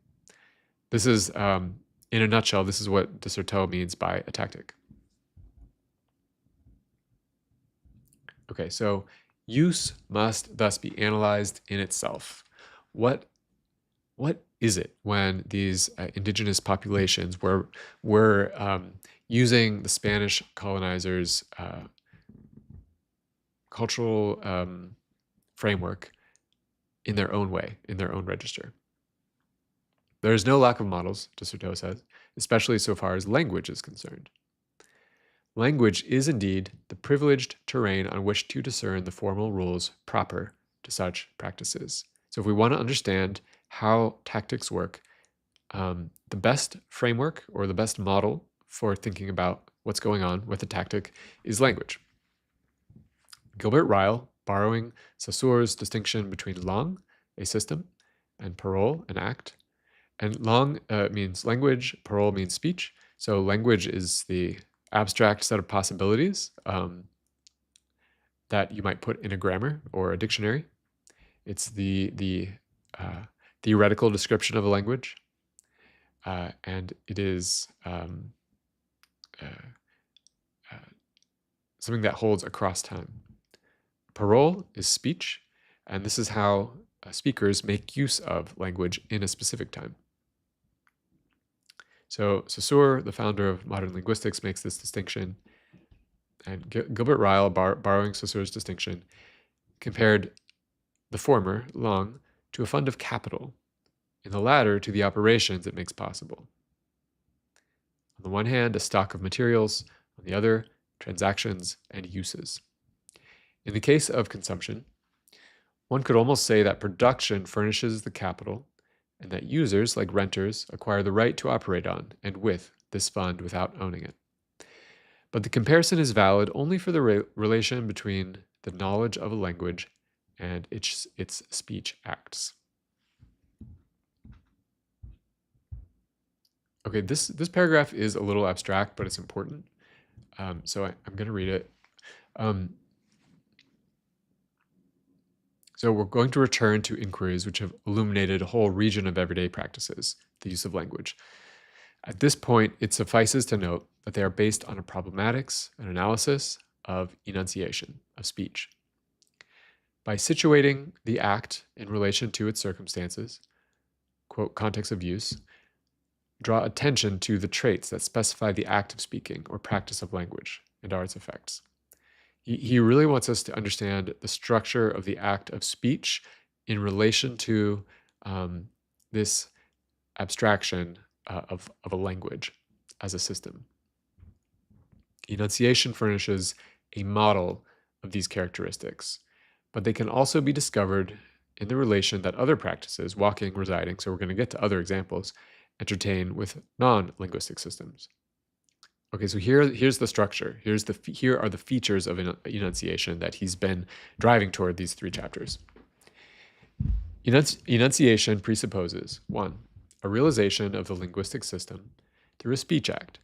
This is, in a nutshell, this is what de Certeau means by a tactic. Okay, so use must thus be analyzed in itself. What is it when these indigenous populations were using the Spanish colonizers' cultural framework in their own way, in their own register? There is no lack of models, de Certeau says, especially so far as language is concerned. Language is indeed the privileged terrain on which to discern the formal rules proper to such practices. So if we want to understand how tactics work, the best framework or the best model for thinking about what's going on with a tactic is language. Gilbert Ryle, borrowing Saussure's distinction between langue, a system, and parole, an act. And langue means language, parole means speech. So language is the abstract set of possibilities that you might put in a grammar or a dictionary. It's the theoretical description of a language, and it is something that holds across time. Parole is speech, and this is how speakers make use of language in a specific time. So Saussure, the founder of modern linguistics, makes this distinction, and Gilbert Ryle, borrowing Saussure's distinction, compared the former, langue, to a fund of capital, and the latter to the operations it makes possible. On the one hand, a stock of materials, on the other, transactions and uses. In the case of consumption, one could almost say that production furnishes the capital, and that users, like renters, acquire the right to operate on and with this fund without owning it. But the comparison is valid only for the relation between the knowledge of a language and its speech acts. Okay, this paragraph is a little abstract, but it's important. So I'm going to read it. So we're going to return to inquiries which have illuminated a whole region of everyday practices, the use of language. At this point, it suffices to note that they are based on a problematics, an analysis of enunciation, of speech. By situating the act in relation to its circumstances, quote, context of use, draw attention to the traits that specify the act of speaking or practice of language and are its effects. He really wants us to understand the structure of the act of speech in relation to this abstraction of a language as a system. Enunciation furnishes a model of these characteristics, but they can also be discovered in the relation that other practices, walking, residing, so we're going to get to other examples, entertain with non-linguistic systems. Okay, so here's the structure. Here are the features of enunciation that he's been driving toward these 3 chapters. Enunciation presupposes 1, a realization of the linguistic system through a speech act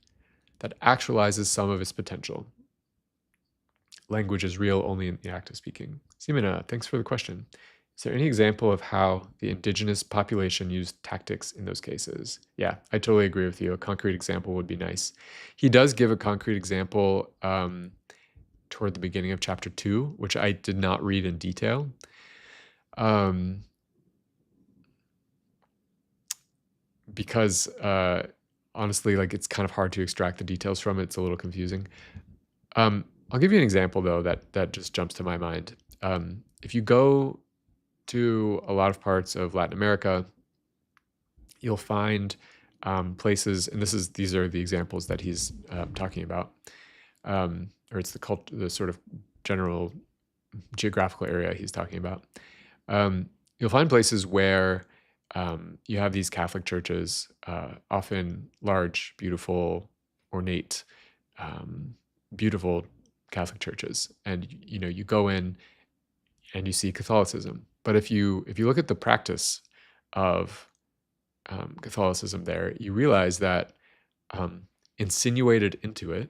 that actualizes some of its potential. Language is real only in the act of speaking. Simona, thanks for the question. Is there any example of how the indigenous population used tactics in those cases? Yeah, I totally agree with you. A concrete example would be nice. He does give a concrete example toward the beginning of chapter 2, which I did not read in detail. Because honestly, like it's kind of hard to extract the details from it. It's a little confusing. I'll give you an example though that just jumps to my mind. If you go to a lot of parts of Latin America, you'll find places, and these are the examples that he's talking about, or it's the sort of general geographical area he's talking about. You'll find places where you have these Catholic churches, often large, beautiful, ornate, beautiful Catholic churches, and you go in and you see Catholicism. But if you look at the practice of Catholicism there, you realize that insinuated into it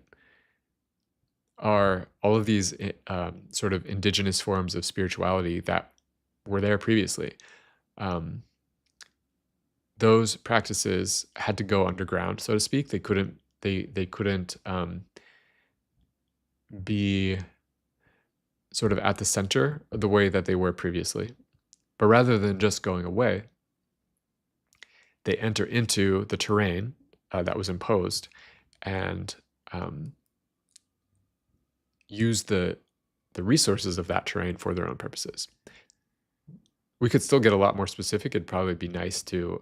are all of these sort of indigenous forms of spirituality that were there previously. Those practices had to go underground, so to speak. They couldn't be sort of at the center of the way that they were previously. But rather than just going away, they enter into the terrain that was imposed and use the resources of that terrain for their own purposes. We could still get a lot more specific. It'd probably be nice to,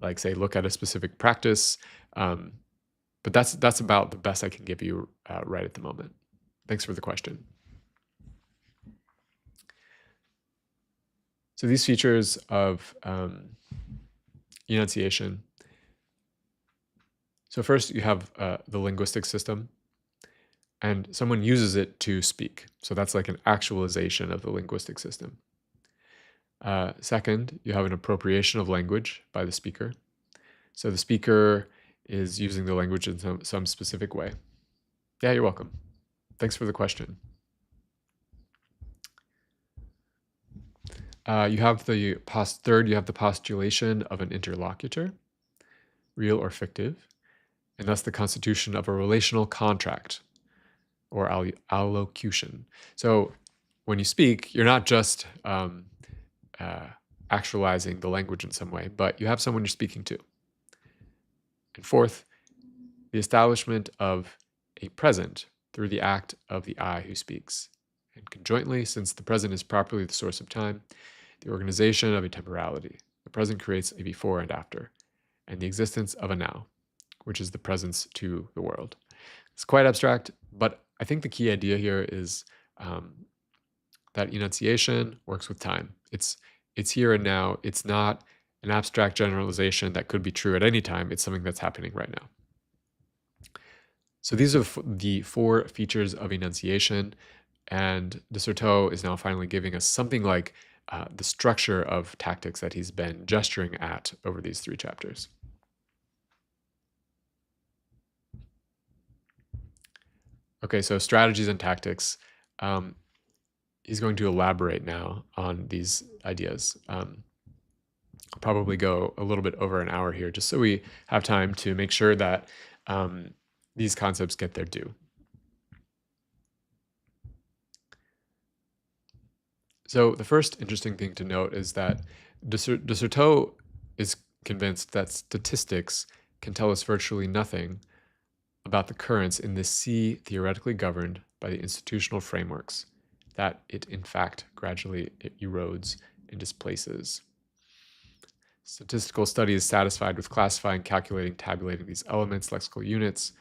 like, say, look at a specific practice. But that's about the best I can give you right at the moment. Thanks for the question. So these features of enunciation. So first you have the linguistic system, and someone uses it to speak. So that's like an actualization of the linguistic system. Second, you have an appropriation of language by the speaker. So the speaker is using the language in some specific way. Yeah, you're welcome. Thanks for the question. Third, you have the postulation of an interlocutor, real or fictive, and thus the constitution of a relational contract or allocution. So when you speak, you're not just actualizing the language in some way, but you have someone you're speaking to. And fourth, the establishment of a present through the act of the I who speaks. And conjointly, since the present is properly the source of time, the organization of a temporality. The present creates a before and after, and the existence of a now, which is the presence to the world. It's quite abstract, but I think the key idea here is that enunciation works with time. It's here and now. It's not an abstract generalization that could be true at any time. It's something that's happening right now. So these are the 4 features of enunciation, and de Certeau is now finally giving us something like the structure of tactics that he's been gesturing at over these 3 chapters. Okay, so strategies and tactics. He's going to elaborate now on these ideas. I'll probably go a little bit over an hour here, just so we have time to make sure that these concepts get their due. So the first interesting thing to note is that de Certeau is convinced that statistics can tell us virtually nothing about the currents in the sea theoretically governed by the institutional frameworks that it in fact gradually erodes and displaces. Statistical study is satisfied with classifying, calculating, tabulating these elements, lexical units,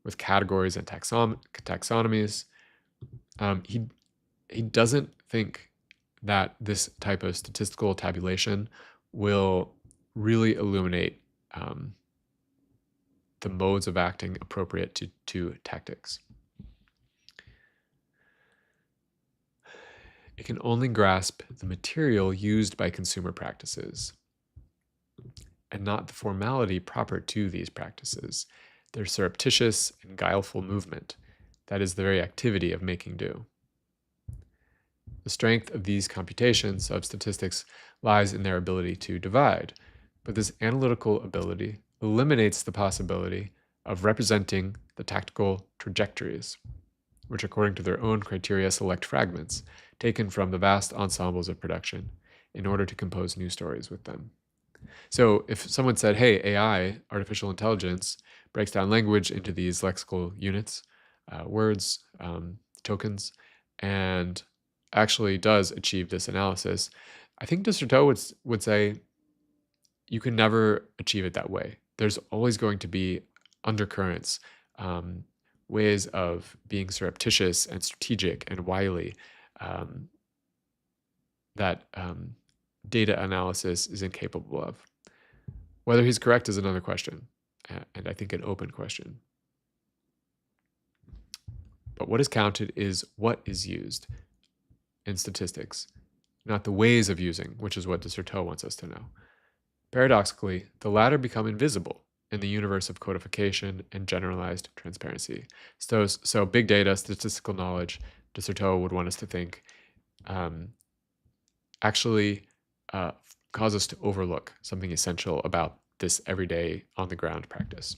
with categories and taxonomies. He doesn't think that this type of statistical tabulation will really illuminate the modes of acting appropriate to tactics. It can only grasp the material used by consumer practices and not the formality proper to these practices, their surreptitious and guileful movement, that is the very activity of making do. The strength of these computations of statistics lies in their ability to divide, but this analytical ability eliminates the possibility of representing the tactical trajectories, which according to their own criteria select fragments taken from the vast ensembles of production in order to compose new stories with them. So if someone said, hey, AI, artificial intelligence, breaks down language into these lexical units, words, tokens, and actually does achieve this analysis, I think de Certeau would say you can never achieve it that way. There's always going to be undercurrents, um, ways of being surreptitious and strategic and wily um, that data analysis is incapable of. Whether he's correct is another question, and I think an open question. But what is counted is what is used in statistics, not the ways of using, which is what de Certeau wants us to know. Paradoxically, the latter become invisible in the universe of codification and generalized transparency. So big data, statistical knowledge, de Certeau would want us to think, um, actually uh, cause us to overlook something essential about this everyday on-the-ground practice.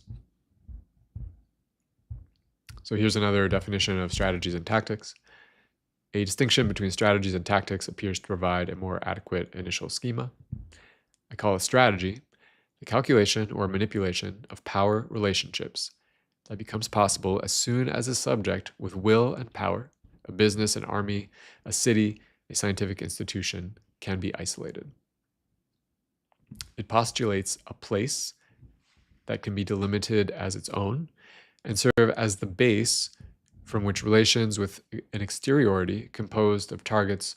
So here's another definition of strategies and tactics. A distinction between strategies and tactics appears to provide a more adequate initial schema. I call a strategy the calculation or manipulation of power relationships that becomes possible as soon as a subject with will and power, a business, an army, a city, a scientific institution, can be isolated. It postulates a place that can be delimited as its own and serve as the base from which relations with an exteriority composed of targets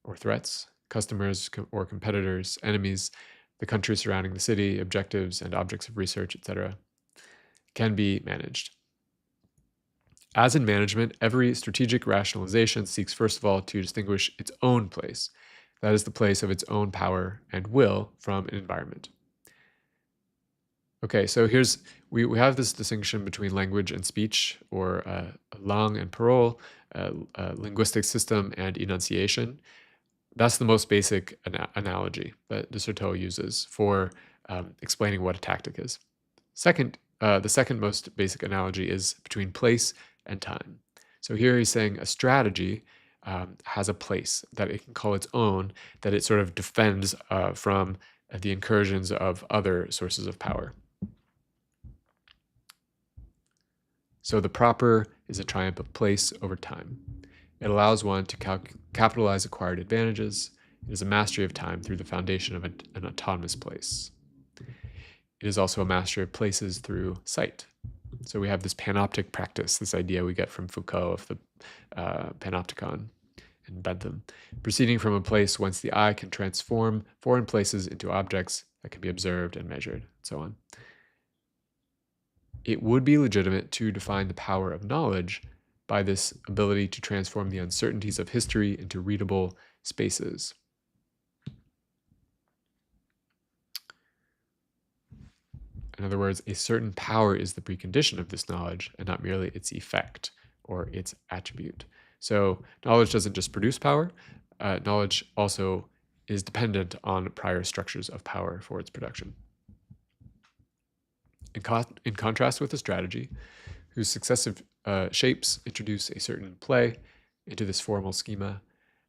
or threats, customers or competitors, enemies, the country surrounding the city, objectives and objects of research, etc., can be managed. As in management, every strategic rationalization seeks first of all to distinguish its own place, that is the place of its own power and will from an environment. Okay, so we have this distinction between language and speech, or langue and parole, linguistic system and enunciation. That's the most basic analogy that de Certeau uses for explaining what a tactic is. The second most basic analogy is between place and time. So here he's saying a strategy has a place that it can call its own, that it sort of defends from the incursions of other sources of power. So the proper is a triumph of place over time. It allows one to capitalize acquired advantages. It is a mastery of time through the foundation of an autonomous place. It is also a mastery of places through sight. So we have this panoptic practice, this idea we get from Foucault of the panopticon and Bentham, proceeding from a place whence the eye can transform foreign places into objects that can be observed and measured, and so on. It would be legitimate to define the power of knowledge by this ability to transform the uncertainties of history into readable spaces. In other words, a certain power is the precondition of this knowledge and not merely its effect or its attribute. So knowledge doesn't just produce power, knowledge also is dependent on prior structures of power for its production. In contrast with a strategy, whose successive shapes introduce a certain play into this formal schema,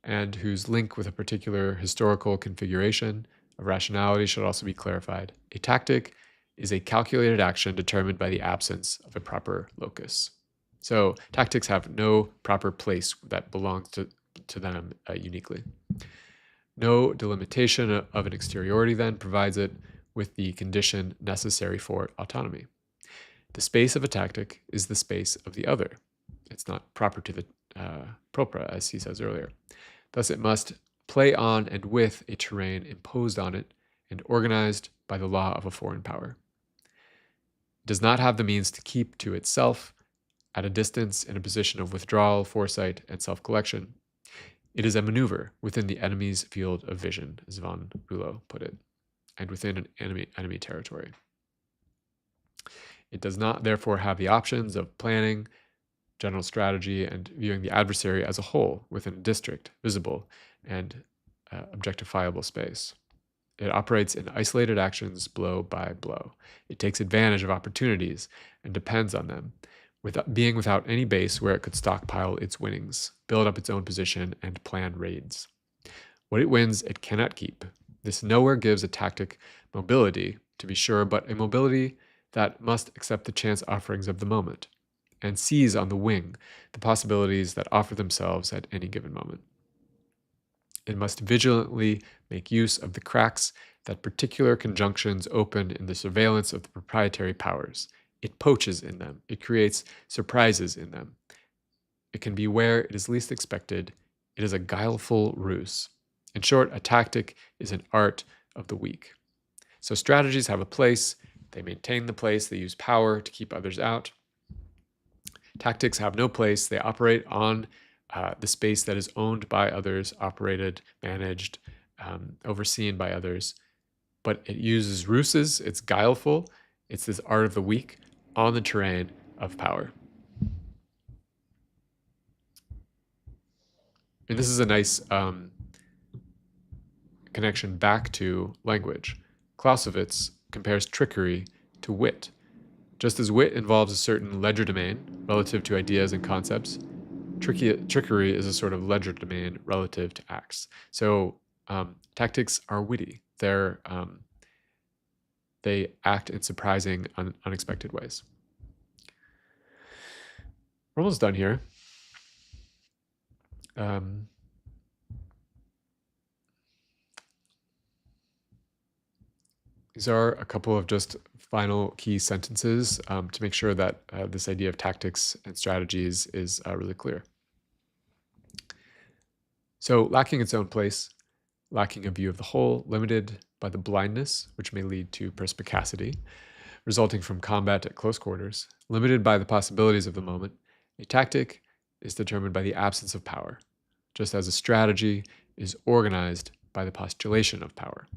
and whose link with a particular historical configuration of rationality should also be clarified. A tactic is a calculated action determined by the absence of a proper locus. So tactics have no proper place that belongs to them uniquely. No delimitation of an exteriority then provides it with the condition necessary for autonomy. The space of a tactic is the space of the other. It's not proper to the propra, as he says earlier. Thus, it must play on and with a terrain imposed on it and organized by the law of a foreign power. It does not have the means to keep to itself at a distance in a position of withdrawal, foresight, and self-collection. It is a maneuver within the enemy's field of vision, as von Bülow put it, and within an enemy territory. It does not, therefore, have the options of planning, general strategy, and viewing the adversary as a whole within a district, visible, and objectifiable space. It operates in isolated actions blow by blow. It takes advantage of opportunities and depends on them, being without any base where it could stockpile its winnings, build up its own position, and plan raids. What it wins, it cannot keep. This nowhere gives a tactic mobility, to be sure, but a mobility that must accept the chance offerings of the moment and seize on the wing the possibilities that offer themselves at any given moment. It must vigilantly make use of the cracks that particular conjunctions open in the surveillance of the proprietary powers. It poaches in them. It creates surprises in them. It can be where it is least expected. It is a guileful ruse. In short, a tactic is an art of the weak. So strategies have a place. They maintain the place. They use power to keep others out. Tactics have no place. They operate on the space that is owned by others, operated, managed, overseen by others. But it uses ruses. It's guileful. It's this art of the weak on the terrain of power. And this is a nice connection back to language. Clausewitz compares trickery to wit. Just as wit involves a certain legerdemain relative to ideas and concepts, trickery is a sort of legerdemain relative to acts. So tactics are witty. They act in surprising, unexpected ways. We're almost done here. These are a couple of just final key sentences to make sure that this idea of tactics and strategies is really clear. So, lacking its own place, lacking a view of the whole, limited by the blindness, which may lead to perspicacity, resulting from combat at close quarters, limited by the possibilities of the moment, a tactic is determined by the absence of power, just as a strategy is organized by the postulation of power.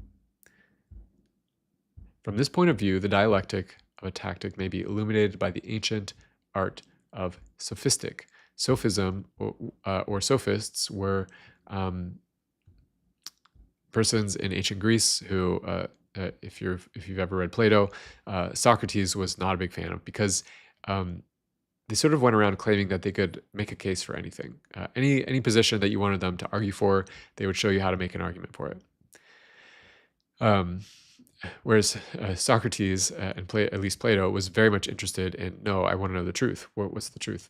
From this point of view, the dialectic of a tactic may be illuminated by the ancient art of sophistic. Sophism or sophists were persons in ancient Greece who, if you've ever read Plato, Socrates was not a big fan of, because they sort of went around claiming that they could make a case for anything, any position that you wanted them to argue for. They would show you how to make an argument for it. Whereas Socrates and at least Plato was very much interested in, no, I want to know the truth. What's the truth?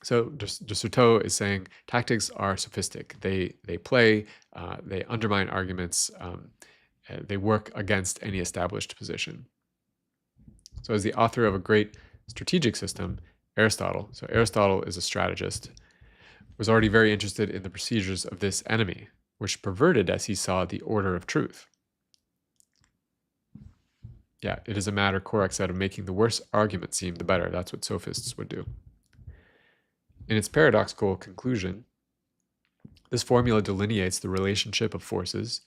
So de Certeau is saying tactics are sophistic. They play, they undermine arguments, they work against any established position. So as the author of a great strategic system, Aristotle is a strategist, was already very interested in the procedures of this enemy, which perverted, as he saw, the order of truth. Yeah, it is a matter, Korak said, of making the worse argument seem the better. That's what sophists would do. In its paradoxical conclusion, this formula delineates the relationship of forces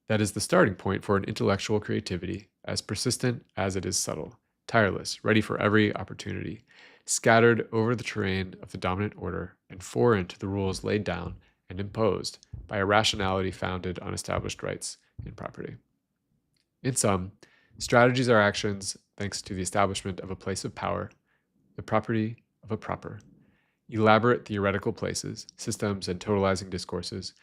that is the starting point for an intellectual creativity, as persistent as it is subtle, tireless, ready for every opportunity, scattered over the terrain of the dominant order, and foreign to the rules laid down and imposed by a rationality founded on established rights in property. In sum, strategies are actions thanks to the establishment of a place of power, the property of a proper, elaborate theoretical places, systems, and totalizing discourses,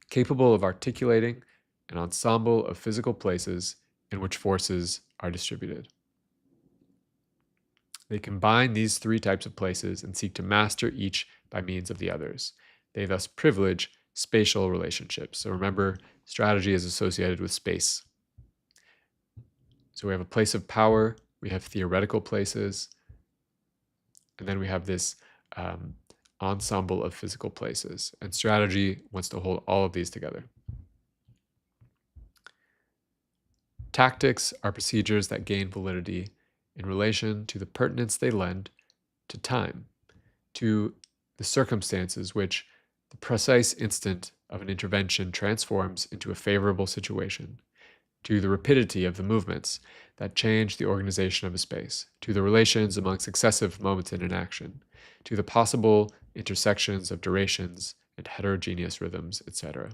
capable of articulating an ensemble of physical places in which forces are distributed. They combine these three types of places and seek to master each by means of the others. They thus privilege spatial relationships. So remember, strategy is associated with space. So we have a place of power, we have theoretical places, and then we have this ensemble of physical places. And strategy wants to hold all of these together. Tactics are procedures that gain validity in relation to the pertinence they lend to time, to the circumstances which the precise instant of an intervention transforms into a favorable situation, to the rapidity of the movements that change the organization of a space, to the relations among successive moments in an action, to the possible intersections of durations and heterogeneous rhythms, etc.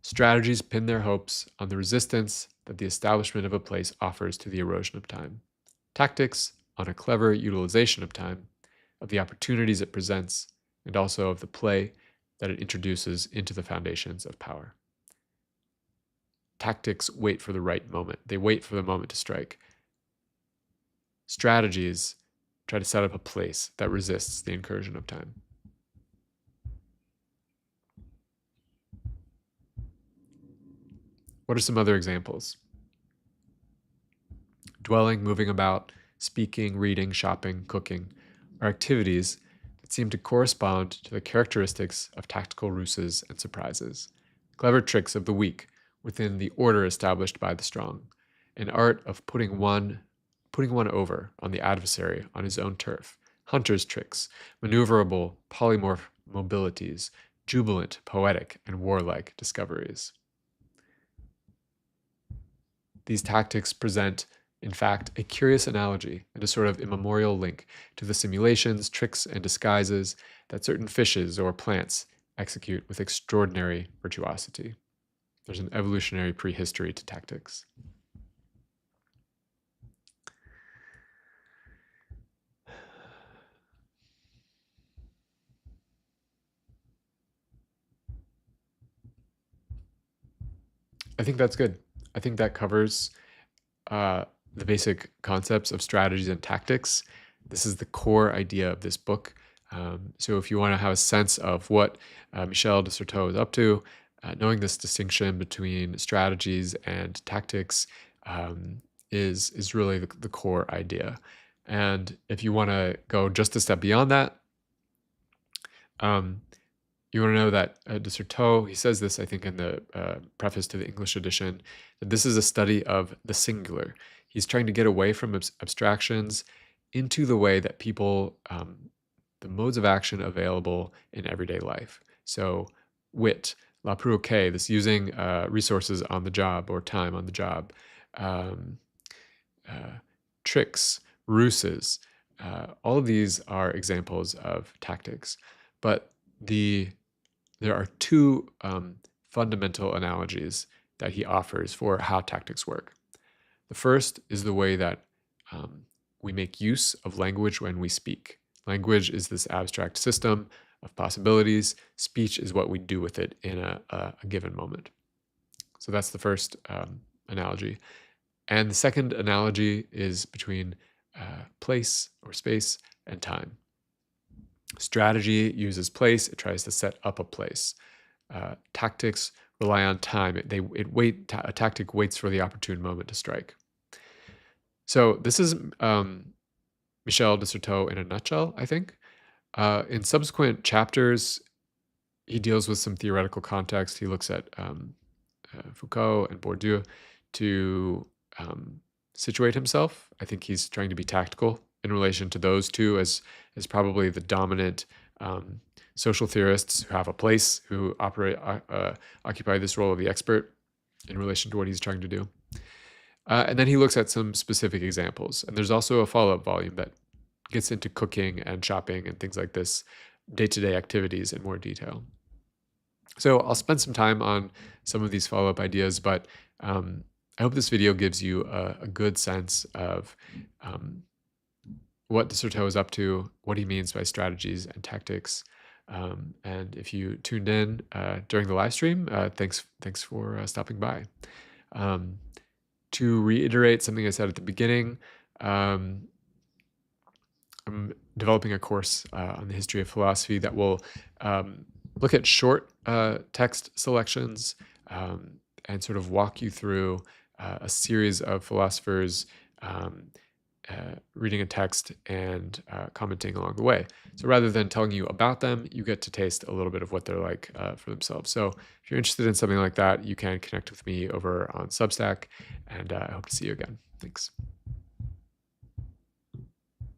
Strategies pin their hopes on the resistance that the establishment of a place offers to the erosion of time. Tactics on a clever utilization of time, of the opportunities it presents, and also of the play that it introduces into the foundations of power. Tactics wait for the right moment. They wait for the moment to strike. Strategies try to set up a place that resists the incursion of time. What are some other examples? Dwelling, moving about, speaking, reading, shopping, cooking are activities that seem to correspond to the characteristics of tactical ruses and surprises, clever tricks of the weak within the order established by the strong, an art of putting one over on the adversary on his own turf, hunter's tricks, maneuverable polymorph mobilities, jubilant, poetic, and warlike discoveries. These tactics present, in fact, a curious analogy and a sort of immemorial link to the simulations, tricks, and disguises that certain fishes or plants execute with extraordinary virtuosity. There's an evolutionary prehistory to tactics. I think that's good. I think that covers the basic concepts of strategies and tactics. This is the core idea of this book. So if you want to have a sense of what Michel de Certeau is up to, knowing this distinction between strategies and tactics is really the core idea. And if you want to go just a step beyond that, you want to know that de Certeau, he says this, I think, in the preface to the English edition, that this is a study of the singular. He's trying to get away from abstractions into the way that people, the modes of action available in everyday life. So wit, la provoque, this using resources on the job or time on the job, um, tricks, ruses, all of these are examples of tactics. But there are two fundamental analogies that he offers for how tactics work. The first is the way that we make use of language when we speak. Language is this abstract system of possibilities. Speech is what we do with it in a given moment. So that's the first analogy. And the second analogy is between place or space and time. Strategy uses place. It tries to set up a place. Tactics rely on time. A tactic waits for the opportune moment to strike. So this is Michel de Certeau in a nutshell, I think. In subsequent chapters, he deals with some theoretical context. He looks at Foucault and Bourdieu to situate himself. I think he's trying to be tactical in relation to those two as probably the dominant social theorists who have a place, who occupy this role of the expert in relation to what he's trying to do. And then he looks at some specific examples. And there's also a follow-up volume that gets into cooking and shopping and things like this, day-to-day activities in more detail. So I'll spend some time on some of these follow-up ideas, but I hope this video gives you a good sense of what de Certeau is up to, what he means by strategies and tactics. And if you tuned in during the live stream, thanks for stopping by. To reiterate something I said at the beginning, I'm developing a course on the history of philosophy that will look at short text selections and sort of walk you through a series of philosophers reading a text and commenting along the way. So rather than telling you about them, you get to taste a little bit of what they're like for themselves. So if you're interested in something like that, you can connect with me over on Substack, and I hope to see you again. Thanks.